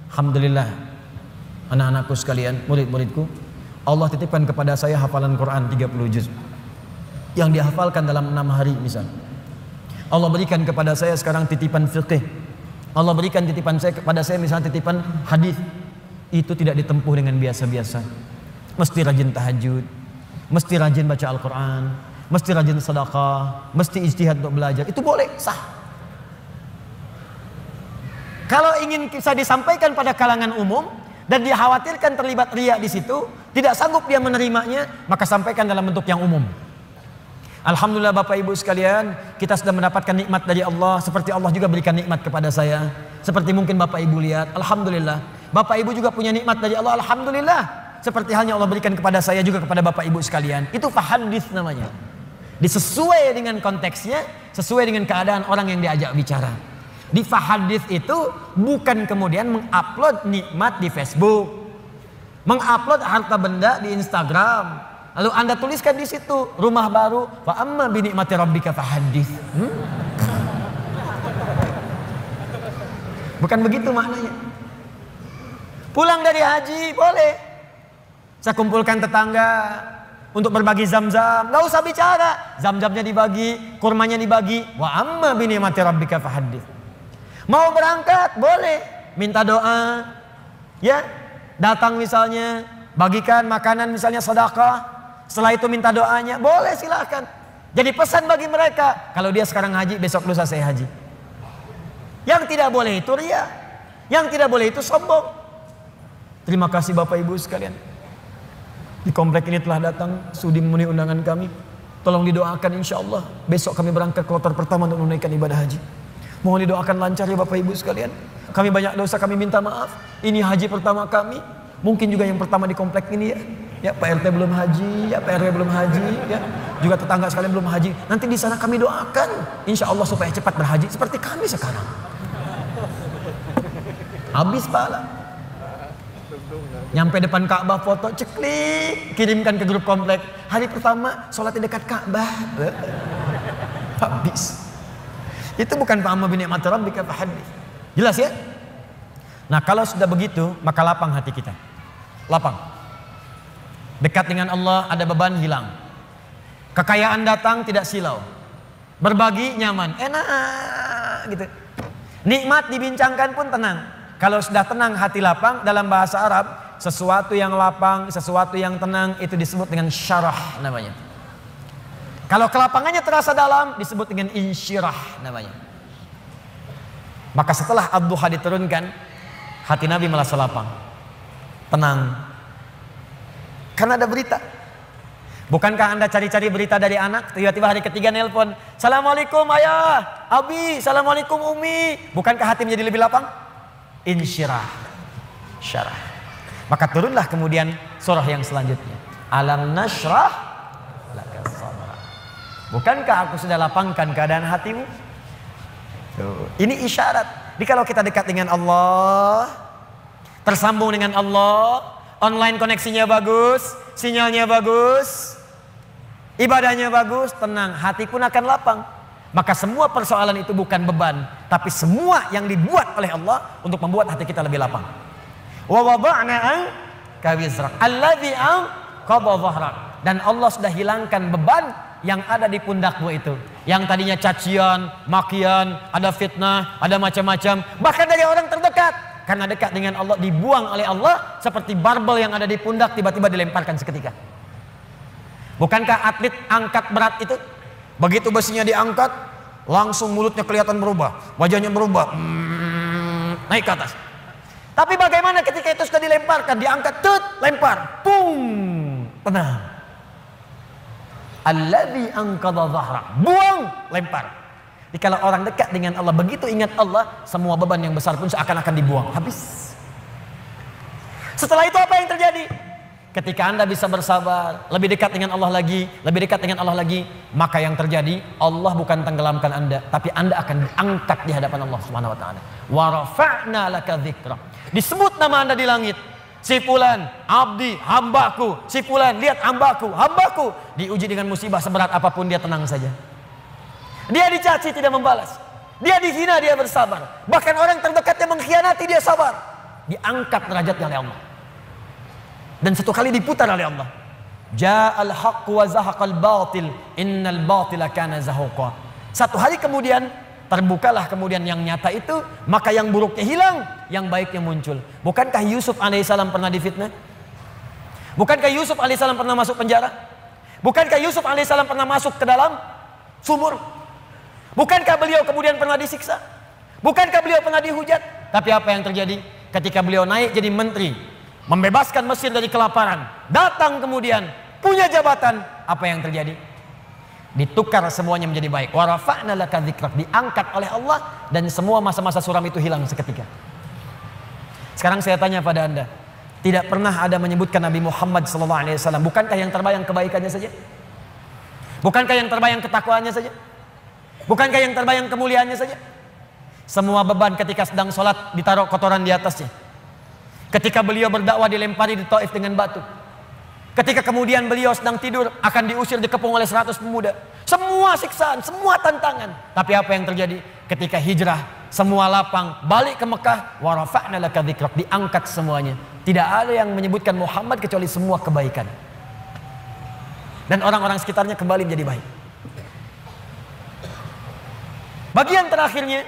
Alhamdulillah, anak-anakku sekalian, murid-muridku, Allah titipkan kepada saya hafalan Quran 30 juz. Yang dihafalkan dalam 6 hari misal. Allah berikan kepada saya sekarang titipan fiqih. Allah berikan titipan saya kepada saya misalnya titipan hadis. Itu tidak ditempuh dengan biasa-biasa. Mesti rajin tahajud, mesti rajin baca Al-Quran, mesti rajin sedekah, mesti ijtihad untuk belajar. Itu boleh, sah. Kalau ingin bisa disampaikan pada kalangan umum dan dikhawatirkan terlibat riya di situ, tidak sanggup dia menerimanya, maka sampaikan dalam bentuk yang umum. Alhamdulillah Bapak Ibu sekalian, kita sudah mendapatkan nikmat dari Allah seperti Allah juga berikan nikmat kepada saya. Seperti mungkin Bapak Ibu lihat, alhamdulillah. Bapak Ibu juga punya nikmat dari Allah, alhamdulillah. Seperti halnya Allah berikan kepada saya juga kepada Bapak Ibu sekalian. Itu fahadits namanya. Disesuai dengan konteksnya, sesuai dengan keadaan orang yang diajak bicara. Di fahadits itu bukan kemudian mengupload nikmat di Facebook, mengupload harta benda di Instagram, lalu Anda tuliskan di situ rumah baru, fa amma bi ni'mati rabbika fahadits. Bukan begitu maknanya. Pulang dari haji boleh. Saya kumpulkan tetangga untuk berbagi zam-zam, nggak usah bicara, zam-zamnya dibagi, kurmanya dibagi. Wa amma bi ni'mati rabbika fahadits. Mau berangkat boleh, minta doa, ya, datang misalnya, bagikan makanan misalnya sedekah, setelah itu minta doanya, boleh silakan. Jadi pesan bagi mereka, kalau dia sekarang haji, besok lusa saya haji. Yang tidak boleh itu riya, yang tidak boleh itu sombong. Terima kasih Bapak Ibu sekalian. Di komplek ini telah datang sudi memenuhi undangan kami. Tolong didoakan insya Allah besok kami berangkat kloter pertama untuk menunaikan ibadah haji. Mohon didoakan lancar ya Bapak Ibu sekalian. Kami banyak dosa, kami minta maaf. Ini haji pertama kami. Mungkin juga yang pertama di komplek ini ya. Ya Pak RT belum haji, ya Pak RW belum haji, ya juga tetangga sekalian belum haji. Nanti di sana kami doakan, insya Allah supaya cepat berhaji seperti kami sekarang. Habis pahala. Nyampe depan Ka'bah foto ceklik, kirimkan ke grup komplek. Hari pertama sholat di dekat Ka'bah. Habis. Itu bukan fa'amma bi ni'mati rabbika fahaddits. Jelas ya? Nah, kalau sudah begitu, maka lapang hati kita. Lapang. Dekat dengan Allah, ada beban hilang. Kekayaan datang tidak silau. Berbagi nyaman, enak gitu. Nikmat dibincangkan pun tenang. Kalau sudah tenang hati lapang, dalam bahasa Arab, sesuatu yang lapang, sesuatu yang tenang itu disebut dengan syarah namanya. Kalau kelapangannya terasa dalam disebut dengan insyirah namanya. Maka setelah ad-duha diturunkan, hati Nabi merasa lapang, tenang. Karena ada berita. Bukankah Anda cari-cari berita dari anak, tiba-tiba hari ketiga nelpon, Assalamualaikum ayah, abi, Assalamualaikum umi. Bukankah hati menjadi lebih lapang? Insyirah, syarah. Maka turunlah kemudian surah yang selanjutnya. Alam nashrah laka sadrak. Bukankah aku sudah lapangkan keadaan hatimu? Tuh. Ini isyarat. Jadi kalau kita dekat dengan Allah, tersambung dengan Allah, online koneksinya bagus, sinyalnya bagus, ibadahnya bagus, tenang, hati pun akan lapang. Maka semua persoalan itu bukan beban, tapi semua yang dibuat oleh Allah untuk membuat hati kita lebih lapang. Wa wada'na anka wizrak alladzi anqadha dhahrak. Dan Allah sudah hilangkan beban yang ada di pundakmu itu. Yang tadinya cacian, makian, ada fitnah, ada macam-macam, bahkan dari orang terdekat. Karena dekat dengan Allah dibuang oleh Allah seperti barbel yang ada di pundak tiba-tiba dilemparkan seketika. Bukankah atlet angkat berat itu begitu besinya diangkat langsung mulutnya kelihatan berubah, wajahnya berubah, naik ke atas. Tapi bagaimana ketika itu sudah dilemparkan, diangkat, lempar, pung, tenang. Alladzi anqadha dhahrak, buang, lempar. Jadi kalau orang dekat dengan Allah, begitu ingat Allah, semua beban yang besar pun seakan-akan dibuang, habis. Setelah itu apa yang terjadi? Ketika Anda bisa bersabar, lebih dekat dengan Allah lagi, lebih dekat dengan Allah lagi, maka yang terjadi, Allah bukan tenggelamkan Anda, tapi Anda akan diangkat di hadapan Allah Subhanahu wa taala. Wa rafa'na laka dzikra. Disebut nama Anda di langit. Si fulan, abdi, hambaku. Si fulan, lihat hambaku, hambaku. Diuji dengan musibah seberat apapun, dia tenang saja. Dia dicaci tidak membalas. Dia dihina dia bersabar. Bahkan orang terdekatnya mengkhianati dia sabar. Diangkat derajatnya oleh Allah. Dan satu kali diputar oleh Allah. Ja'al haqq wa zahaqal batil innal batila kana zahuqa. Satu hari kemudian terbukalah kemudian yang nyata itu, maka yang buruknya hilang, yang baiknya muncul. Bukankah Yusuf alaihissalam pernah difitnah? Bukankah Yusuf alaihissalam pernah masuk penjara? Bukankah Yusuf alaihissalam pernah masuk ke dalam sumur? Bukankah beliau kemudian pernah disiksa? Bukankah beliau pernah dihujat? Tapi apa yang terjadi? Ketika beliau naik jadi menteri, membebaskan Mesir dari kelaparan, datang kemudian punya jabatan, apa yang terjadi? Ditukar semuanya menjadi baik. Wa rafa'na laka dzikrak, diangkat oleh Allah, dan semua masa-masa suram itu hilang seketika. Sekarang saya tanya pada Anda, tidak pernah ada menyebutkan Nabi Muhammad SAW, bukankah yang terbayang kebaikannya saja? Bukankah yang terbayang ketakwaannya saja? Bukankah yang terbayang kemuliaannya saja? Semua beban ketika sedang sholat ditaruh kotoran di atasnya. Ketika beliau berdakwah dilempari di Taif dengan batu. Ketika kemudian beliau sedang tidur akan diusir dikepung oleh 100 pemuda. Semua siksaan, semua tantangan. Tapi apa yang terjadi? Ketika hijrah, semua lapang, balik ke Mekah, wa rafa'na laka dzikrak, diangkat semuanya. Tidak ada yang menyebutkan Muhammad kecuali semua kebaikan. Dan orang-orang sekitarnya kembali menjadi baik. Bagian terakhirnya,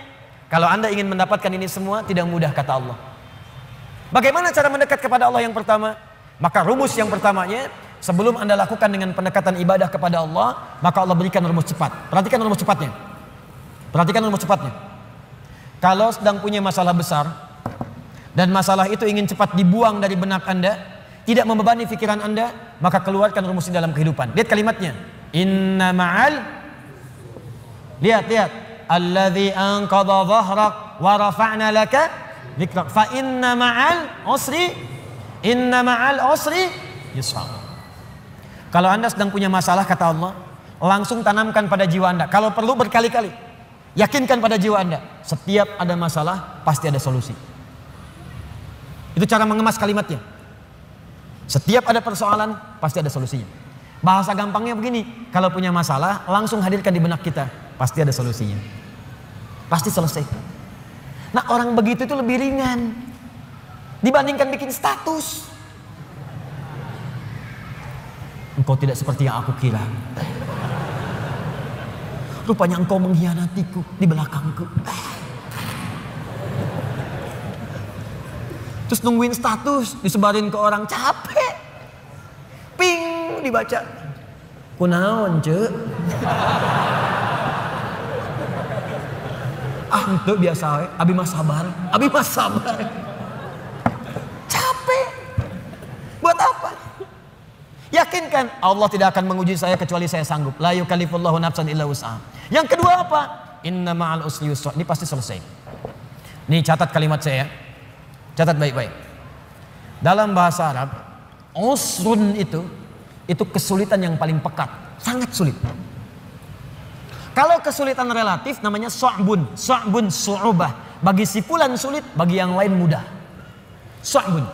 kalau Anda ingin mendapatkan ini semua, tidak mudah kata Allah. Bagaimana cara mendekat kepada Allah yang pertama? Maka rumus yang pertamanya, sebelum Anda lakukan dengan pendekatan ibadah kepada Allah, maka Allah berikan rumus cepat. Perhatikan rumus cepatnya. Perhatikan rumus cepatnya. Kalau sedang punya masalah besar, dan masalah itu ingin cepat dibuang dari benak Anda, tidak membebani pikiran Anda, maka keluarkan rumus ini dalam kehidupan. Lihat kalimatnya. Inna ma'al, lihat. Alladzi anqadha dhahrak wa rafa'na laka dzikrak. Fa inna ma'al usri yusra. Kalau Anda sedang punya masalah, kata Allah, langsung tanamkan pada jiwa Anda. Kalau perlu berkali-kali, yakinkan pada jiwa Anda, setiap ada masalah pasti ada solusi. Itu cara mengemas kalimatnya. Setiap ada persoalan pasti ada solusinya. Bahasa gampangnya begini, kalau punya masalah langsung hadirkan di benak kita, pasti ada solusinya, pasti selesai. Nah, orang begitu itu lebih ringan dibandingkan bikin status. Engkau tidak seperti yang aku kira. Rupanya engkau mengkhianatiku di belakangku. Terus nungguin status, disebarin ke orang, capek. Ping, dibaca. Kunaon, cek? Itu biasa we. Abi mah sabar. Capek. Buat apa? Yakinkan Allah tidak akan menguji saya kecuali saya sanggup. La yukallifullahu nafsan illa wus'aha. Yang kedua apa? Inna ma'al usri yusra. Ini pasti selesai. Nih catat kalimat saya. Catat baik-baik. Dalam bahasa Arab, usrun itu kesulitan yang paling pekat, sangat sulit. Kalau kesulitan relatif namanya su'bun su'ubah. Bagi si fulan sulit, bagi yang lain mudah. Su'bun.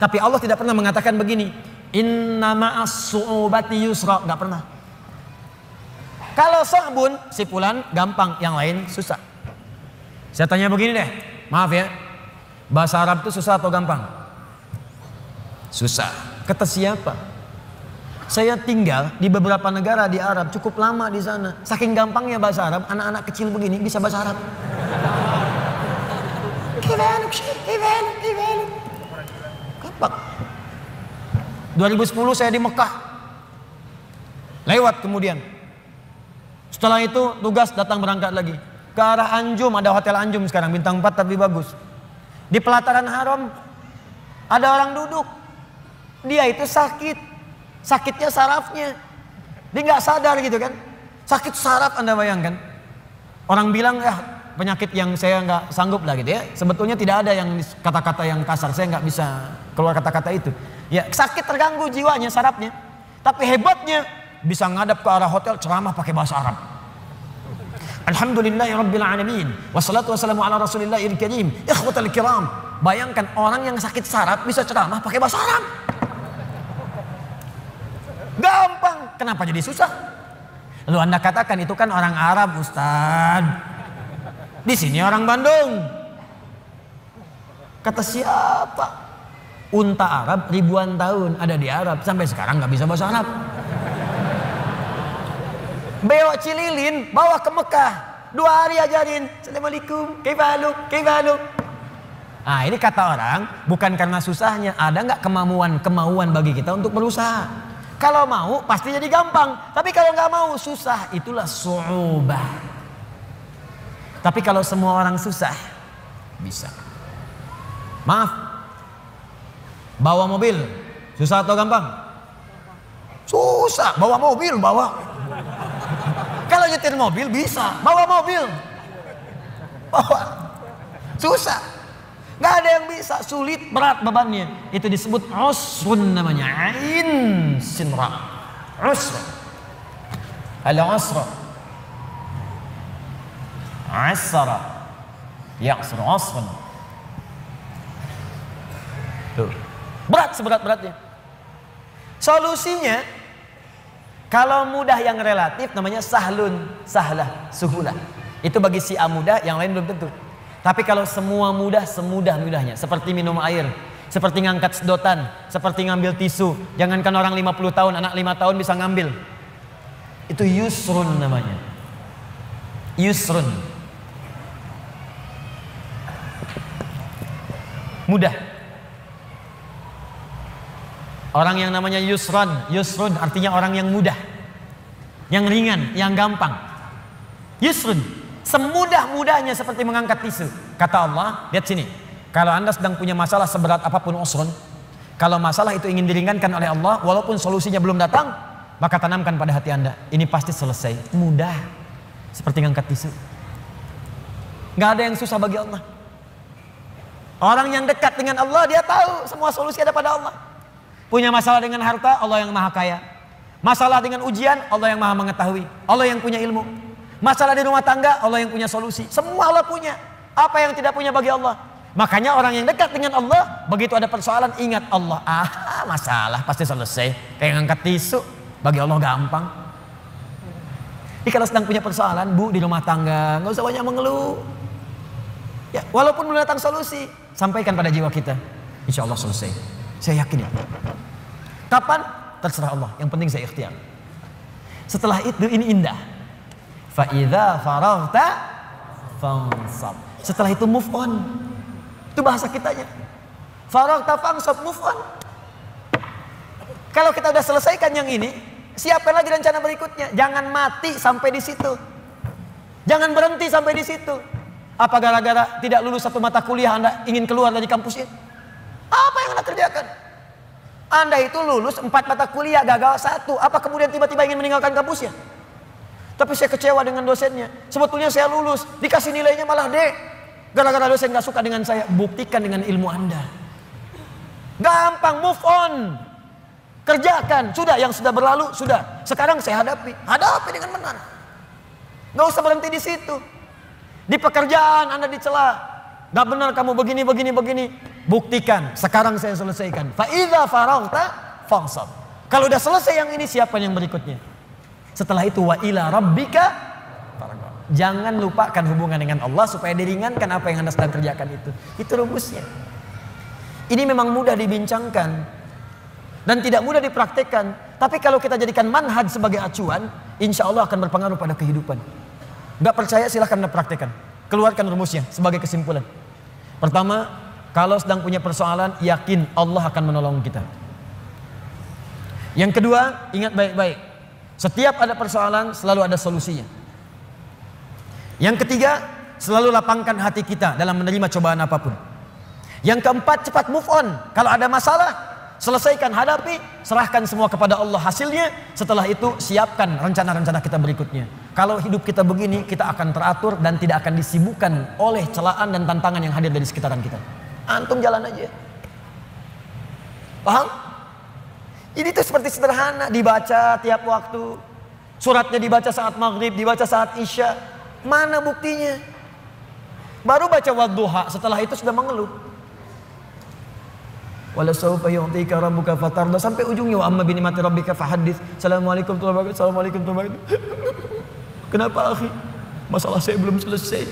Tapi Allah tidak pernah mengatakan begini, inna ma'as su'ubati yusra, enggak pernah. Kalau su'bun, si fulan gampang, yang lain susah. Saya tanya begini deh, maaf ya. Bahasa Arab itu susah atau gampang? Susah. Kata siapa? Saya tinggal di beberapa negara di Arab, cukup lama di sana. Saking gampangnya bahasa Arab, anak-anak kecil begini bisa bahasa Arab. Gampang. 2010 saya di Mekah. Lewat kemudian. Setelah itu tugas datang berangkat lagi. Ke arah Anjum, ada hotel Anjum sekarang, bintang 4 tapi bagus. Di pelataran haram ada orang duduk. Dia itu sakit. Sakitnya sarafnya. Dia nggak sadar gitu kan. Sakit saraf, Anda bayangkan. Orang bilang penyakit yang saya nggak sanggup lah gitu ya. Sebetulnya tidak ada yang kata-kata yang kasar. Saya nggak bisa keluar kata-kata itu. Ya sakit, terganggu jiwanya, sarafnya. Tapi hebatnya bisa ngadap ke arah hotel ceramah pakai bahasa Arab. Alhamdulillahirabbil alamin. Wassalatu wassalamu ala Rasulillahil karim. Ikhwatal kiram. Bayangkan orang yang sakit saraf bisa ceramah pakai bahasa Arab. Gampang. Kenapa jadi susah? Lalu Anda katakan itu kan orang Arab, Ustaz. Di sini orang Bandung. Kata siapa? Unta Arab ribuan tahun ada di Arab, sampai sekarang nggak bisa bahasa Arab. Beo Cililin bawa ke Mekah, 2 hari ajarin. Assalamualaikum, kaifa. Nah ini kata orang, bukan karena susahnya, ada nggak kemauan bagi kita untuk berusaha. Kalau mau pasti jadi gampang, tapi kalau nggak mau susah, itulah su'ubah. Tapi kalau semua orang susah, bisa. Maaf, bawa mobil susah atau gampang? Susah. Bawa mobil, kalau nyetir mobil bisa, bawa mobil susah. Nggak ada yang bisa, sulit, berat bebannya. Itu disebut usrun namanya. Ain sinra. Usr. Al-usra. Asra. Ya'sr usrun. Tuh. Berat seberat-beratnya. Solusinya, kalau mudah yang relatif namanya sahlun, sahlah, suhulah. Itu bagi si A mudah, yang lain belum tentu. Tapi kalau semua mudah, semudah-mudahnya. Seperti minum air, seperti ngangkat sedotan, seperti ngambil tisu. Jangankan orang 50 tahun, anak 5 tahun bisa ngambil. Itu yusrun namanya. Yusrun. Mudah. Orang yang namanya yusrun artinya orang yang mudah, yang ringan, yang gampang. Yusrun, semudah-mudahnya seperti mengangkat tisu. Kata Allah, lihat sini. Kalau Anda sedang punya masalah seberat apapun usrun, kalau masalah itu ingin diringankan oleh Allah, walaupun solusinya belum datang, maka tanamkan pada hati Anda, ini pasti selesai, mudah, seperti mengangkat tisu. Nggak ada yang susah bagi Allah. Orang yang dekat dengan Allah, dia tahu semua solusi ada pada Allah. Punya masalah dengan harta, Allah yang maha kaya. Masalah dengan ujian, Allah yang maha mengetahui. Allah yang punya ilmu. Masalah di rumah tangga, Allah yang punya solusi. Semua Allah punya. Apa yang tidak punya bagi Allah? Makanya orang yang dekat dengan Allah, begitu ada persoalan, ingat Allah. Masalah pasti selesai. Kayak ngangkat tisu, bagi Allah gampang. Jadi kalau sedang punya persoalan, Bu, di rumah tangga, nggak usah banyak mengeluh. Ya, walaupun belum datang solusi, sampaikan pada jiwa kita. Insya Allah selesai. Saya yakin ya. Kapan? Terserah Allah. Yang penting saya ikhtiar. Setelah itu ini indah. Fa idza faraghta fansab. Setelah itu move on. Itu bahasa kitanya. Faraghta fansab, move on. Kalau kita udah selesaikan yang ini, siapkan lagi rencana berikutnya. Jangan mati sampai di situ. Jangan berhenti sampai di situ. Apa gara-gara tidak lulus satu mata kuliah Anda ingin keluar dari kampusnya? Apa yang Anda kerjakan? Anda itu lulus 4 mata kuliah, gagal 1. Apa kemudian tiba-tiba ingin meninggalkan kampusnya? Tapi saya kecewa dengan dosennya. Sebetulnya saya lulus, dikasih nilainya malah D. Gara-gara dosen gak suka dengan saya. Buktikan dengan ilmu Anda. Gampang, move on. Kerjakan, sudah yang sudah berlalu, sudah. Sekarang saya hadapi. Hadapi dengan benar. Gak usah berhenti di situ. Di pekerjaan Anda dicela. Gak benar kamu begini. Buktikan, sekarang saya selesaikan. Fa idza faraghta fansab. Kalau udah selesai yang ini, siapkan yang berikutnya. Setelah itu wa ila rabbika farghab. Jangan lupakan hubungan dengan Allah supaya diringankan apa yang Anda sedang kerjakan itu. Itu rumusnya. Ini memang mudah dibincangkan dan tidak mudah dipraktekkan. Tapi kalau kita jadikan manhaj sebagai acuan, insya Allah akan berpengaruh pada kehidupan. Gak percaya silahkan Anda praktekkan. Keluarkan rumusnya sebagai kesimpulan. Pertama, kalau sedang punya persoalan, yakin Allah akan menolong kita. Yang kedua, ingat baik-baik. Setiap ada persoalan, selalu ada solusinya. Yang ketiga, selalu lapangkan hati kita dalam menerima cobaan apapun. Yang keempat, cepat move on. Kalau ada masalah, selesaikan, hadapi, serahkan semua kepada Allah hasilnya. Setelah itu, siapkan rencana-rencana kita berikutnya. Kalau hidup kita begini, kita akan teratur dan tidak akan disibukkan oleh celaan dan tantangan yang hadir dari sekitaran kita. Antum jalan aja. Paham? Ini tuh seperti sederhana, dibaca tiap waktu. Suratnya dibaca saat maghrib, dibaca saat isya. Mana buktinya? Baru baca wadduha, setelah itu sudah mengeluh. Wala sawfa yu'tika rabbuka fatarda, sampai ujungnya wa amma bi ni'mati rabbika fahaddits. Assalamualaikum warahmatullahi wabarakatuh. Assalamualaikum warahmatullahi wabarakatuh. Kenapa akhi? Masalah saya belum selesai.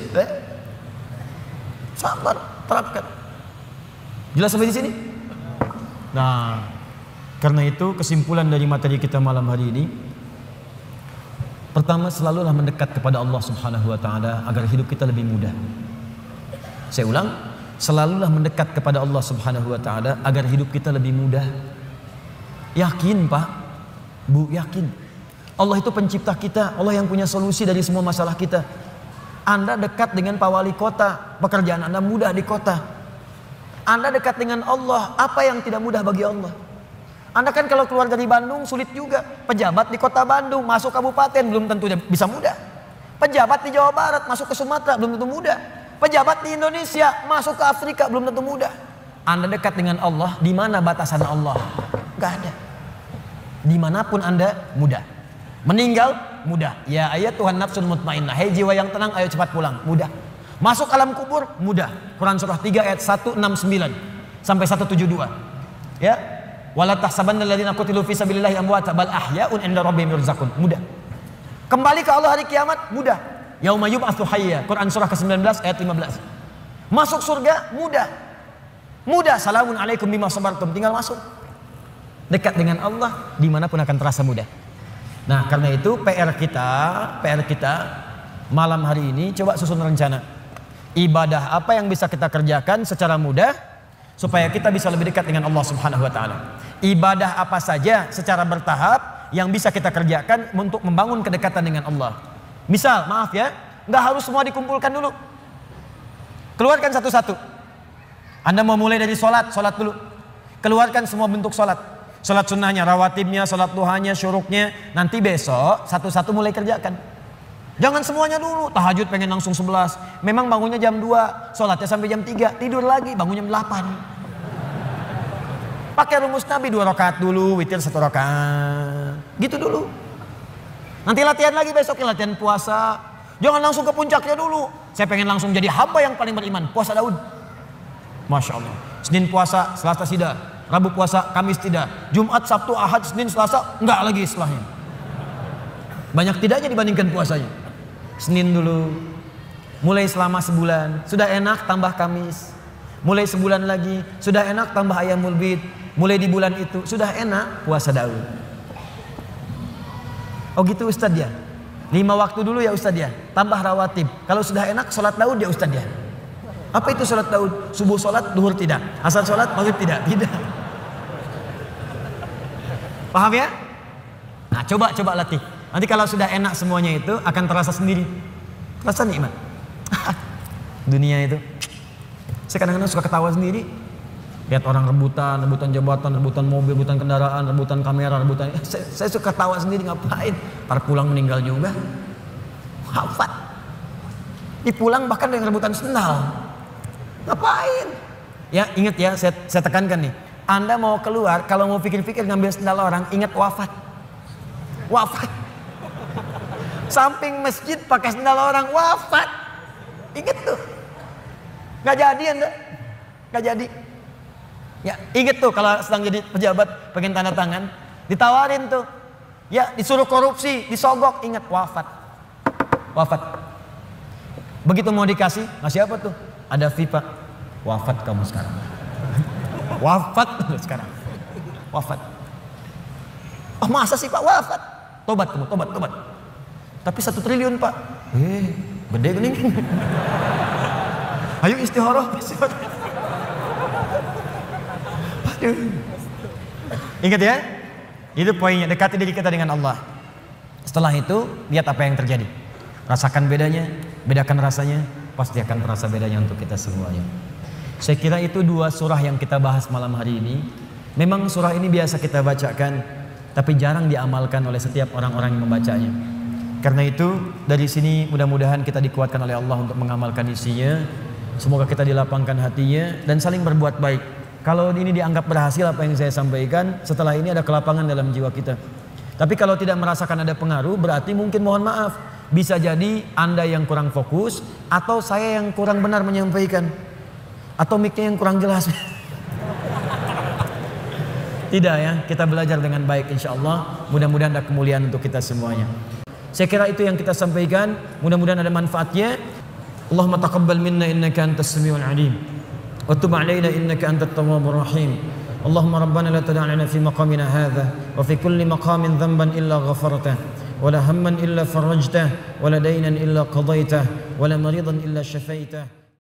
Sabar, terapkan. Jelas sampai di sini? Nah, karena itu kesimpulan dari materi kita malam hari ini, pertama, selalulah mendekat kepada Allah Subhanahu wa taala agar hidup kita lebih mudah. Saya ulang, selalulah mendekat kepada Allah Subhanahu wa taala agar hidup kita lebih mudah. Yakin, Pak, Bu, yakin. Allah itu pencipta kita, Allah yang punya solusi dari semua masalah kita. Anda dekat dengan Pak Wali Kota, pekerjaan Anda mudah di kota. Anda dekat dengan Allah, apa yang tidak mudah bagi Allah? Anda kan kalau keluar dari Bandung sulit juga. Pejabat di kota Bandung masuk kabupaten belum tentu bisa mudah. Pejabat di Jawa Barat masuk ke Sumatera belum tentu mudah. Pejabat di Indonesia masuk ke Afrika belum tentu mudah. Anda dekat dengan Allah, di mana batasan Allah? Gak ada. Dimanapun Anda mudah. Meninggal mudah. Ya ayat Tuhan nafsun mutmainnah. Hei jiwa yang tenang, ayo cepat pulang. Mudah. Masuk alam kubur mudah. Quran surah 3 ayat 169 sampai 172. Ya. Wala tahsabanna alladziina qutilu fi sabilillahi amwata bal ahya'un 'inda rabbihim yurzaqun. Mudah. Kembali ke Allah hari kiamat mudah. Yauma yub'atsu hayya. Quran surah ke-19 ayat 15. Masuk surga mudah. Mudah. Salamun alaikum bima sabartum. Tinggal masuk. Dekat dengan Allah dimanapun akan terasa mudah. Nah, karena itu PR kita malam hari ini coba susun rencana. Ibadah apa yang bisa kita kerjakan secara mudah supaya kita bisa lebih dekat dengan Allah Subhanahu wa taala. Ibadah apa saja secara bertahap yang bisa kita kerjakan untuk membangun kedekatan dengan Allah. Misal, maaf ya, nggak harus semua dikumpulkan dulu. Keluarkan satu-satu. Anda mau mulai dari sholat dulu. Keluarkan semua bentuk sholat. Sholat sunnahnya, rawatibnya, sholat duhanya, syuruknya. Nanti besok satu-satu mulai kerjakan. Jangan semuanya dulu. Tahajud pengen langsung 11. Memang bangunnya jam 2, sholatnya sampai jam 3, tidur lagi, bangunnya jam 8. Pakai rumus Nabi 2 rakaat dulu, witir 1 rakaat. Gitu dulu. Nanti latihan lagi besoknya, latihan puasa. Jangan langsung ke puncaknya dulu. Saya pengen langsung jadi hamba yang paling beriman. Puasa Daud. Masya Allah. Senin puasa, Selasa tidak. Rabu puasa, Kamis tidak. Jumat, Sabtu, Ahad, Senin, Selasa, enggak lagi setelahnya. Banyak tidaknya dibandingkan puasanya. Senin dulu. Mulai selama sebulan. Sudah enak tambah Kamis. Mulai sebulan lagi. Sudah enak tambah Ayyamul Bid. Mulai di bulan itu. Sudah enak puasa Daud. Oh gitu Ustadz ya. 5 waktu dulu ya Ustadz ya. Tambah rawatib. Kalau sudah enak sholat Daud ya Ustadz ya. Apa itu sholat Daud? Subuh sholat, duhur tidak. Asar sholat, maghrib tidak. Tidak. Paham ya? Nah coba latih. Nanti kalau sudah enak semuanya itu akan terasa sendiri. Terasa nikmat. Dunia itu. Saya kadang-kadang suka ketawa sendiri. Lihat orang rebutan jabatan, rebutan mobil, rebutan kendaraan, rebutan kamera, rebutan. Saya suka ketawa sendiri, ngapain? Ntar pulang meninggal juga. Wafat. Dipulang bahkan dengan rebutan sendal. Ngapain? Ya ingat ya, saya tekankan nih. Anda mau keluar, kalau mau pikir-pikir ngambil sendal orang, ingat wafat. Wafat. Samping masjid pakai sendal orang, wafat. Ingat tuh. Gak jadi Anda. Gak jadi. Ya, ingat tuh kalau sedang jadi pejabat pengen tanda tangan, ditawarin tuh. Ya, disuruh korupsi, disogok, ingat wafat. Wafat. Begitu mau dikasih, ngasih apa tuh? Ada fee Pak. Wafat kamu sekarang. Wafat sekarang. Wafat. Oh masa sih Pak wafat? Tobat kamu, tobat. Tapi 1 triliun Pak. Gede gening. Ayo istihoroh. Ingat ya, itu poinnya, dekati diri kita dengan Allah. Setelah itu, lihat apa yang terjadi. Rasakan bedanya, bedakan rasanya, pasti akan terasa bedanya untuk kita semuanya. Saya kira itu 2 surah yang kita bahas malam hari ini. Memang surah ini biasa kita bacakan, tapi jarang diamalkan oleh setiap orang-orang yang membacanya. Karena itu, dari sini mudah-mudahan kita dikuatkan oleh Allah untuk mengamalkan isinya. Semoga kita dilapangkan hatinya dan saling berbuat baik. Kalau ini dianggap berhasil apa yang saya sampaikan, setelah ini ada kelapangan dalam jiwa kita. Tapi kalau tidak merasakan ada pengaruh, berarti mungkin mohon maaf. Bisa jadi Anda yang kurang fokus, atau saya yang kurang benar menyampaikan. Atau mic-nya yang kurang jelas. Tidak ya, kita belajar dengan baik insya Allah. Mudah-mudahan ada kemuliaan untuk kita semuanya. Saya kira itu yang kita sampaikan. Mudah-mudahan ada manfaatnya. Allahumma taqabbal minna innaka antas samiul alim. وتب علينا إنك أنت التواب الرحيم اللهم ربنا لا تدع لنا في مقامنا هذا وفي كل مقام ذنبا إلا غفرته ولا هما إلا فرجته ولا دينا إلا قضيته ولا مريضا إلا شفيته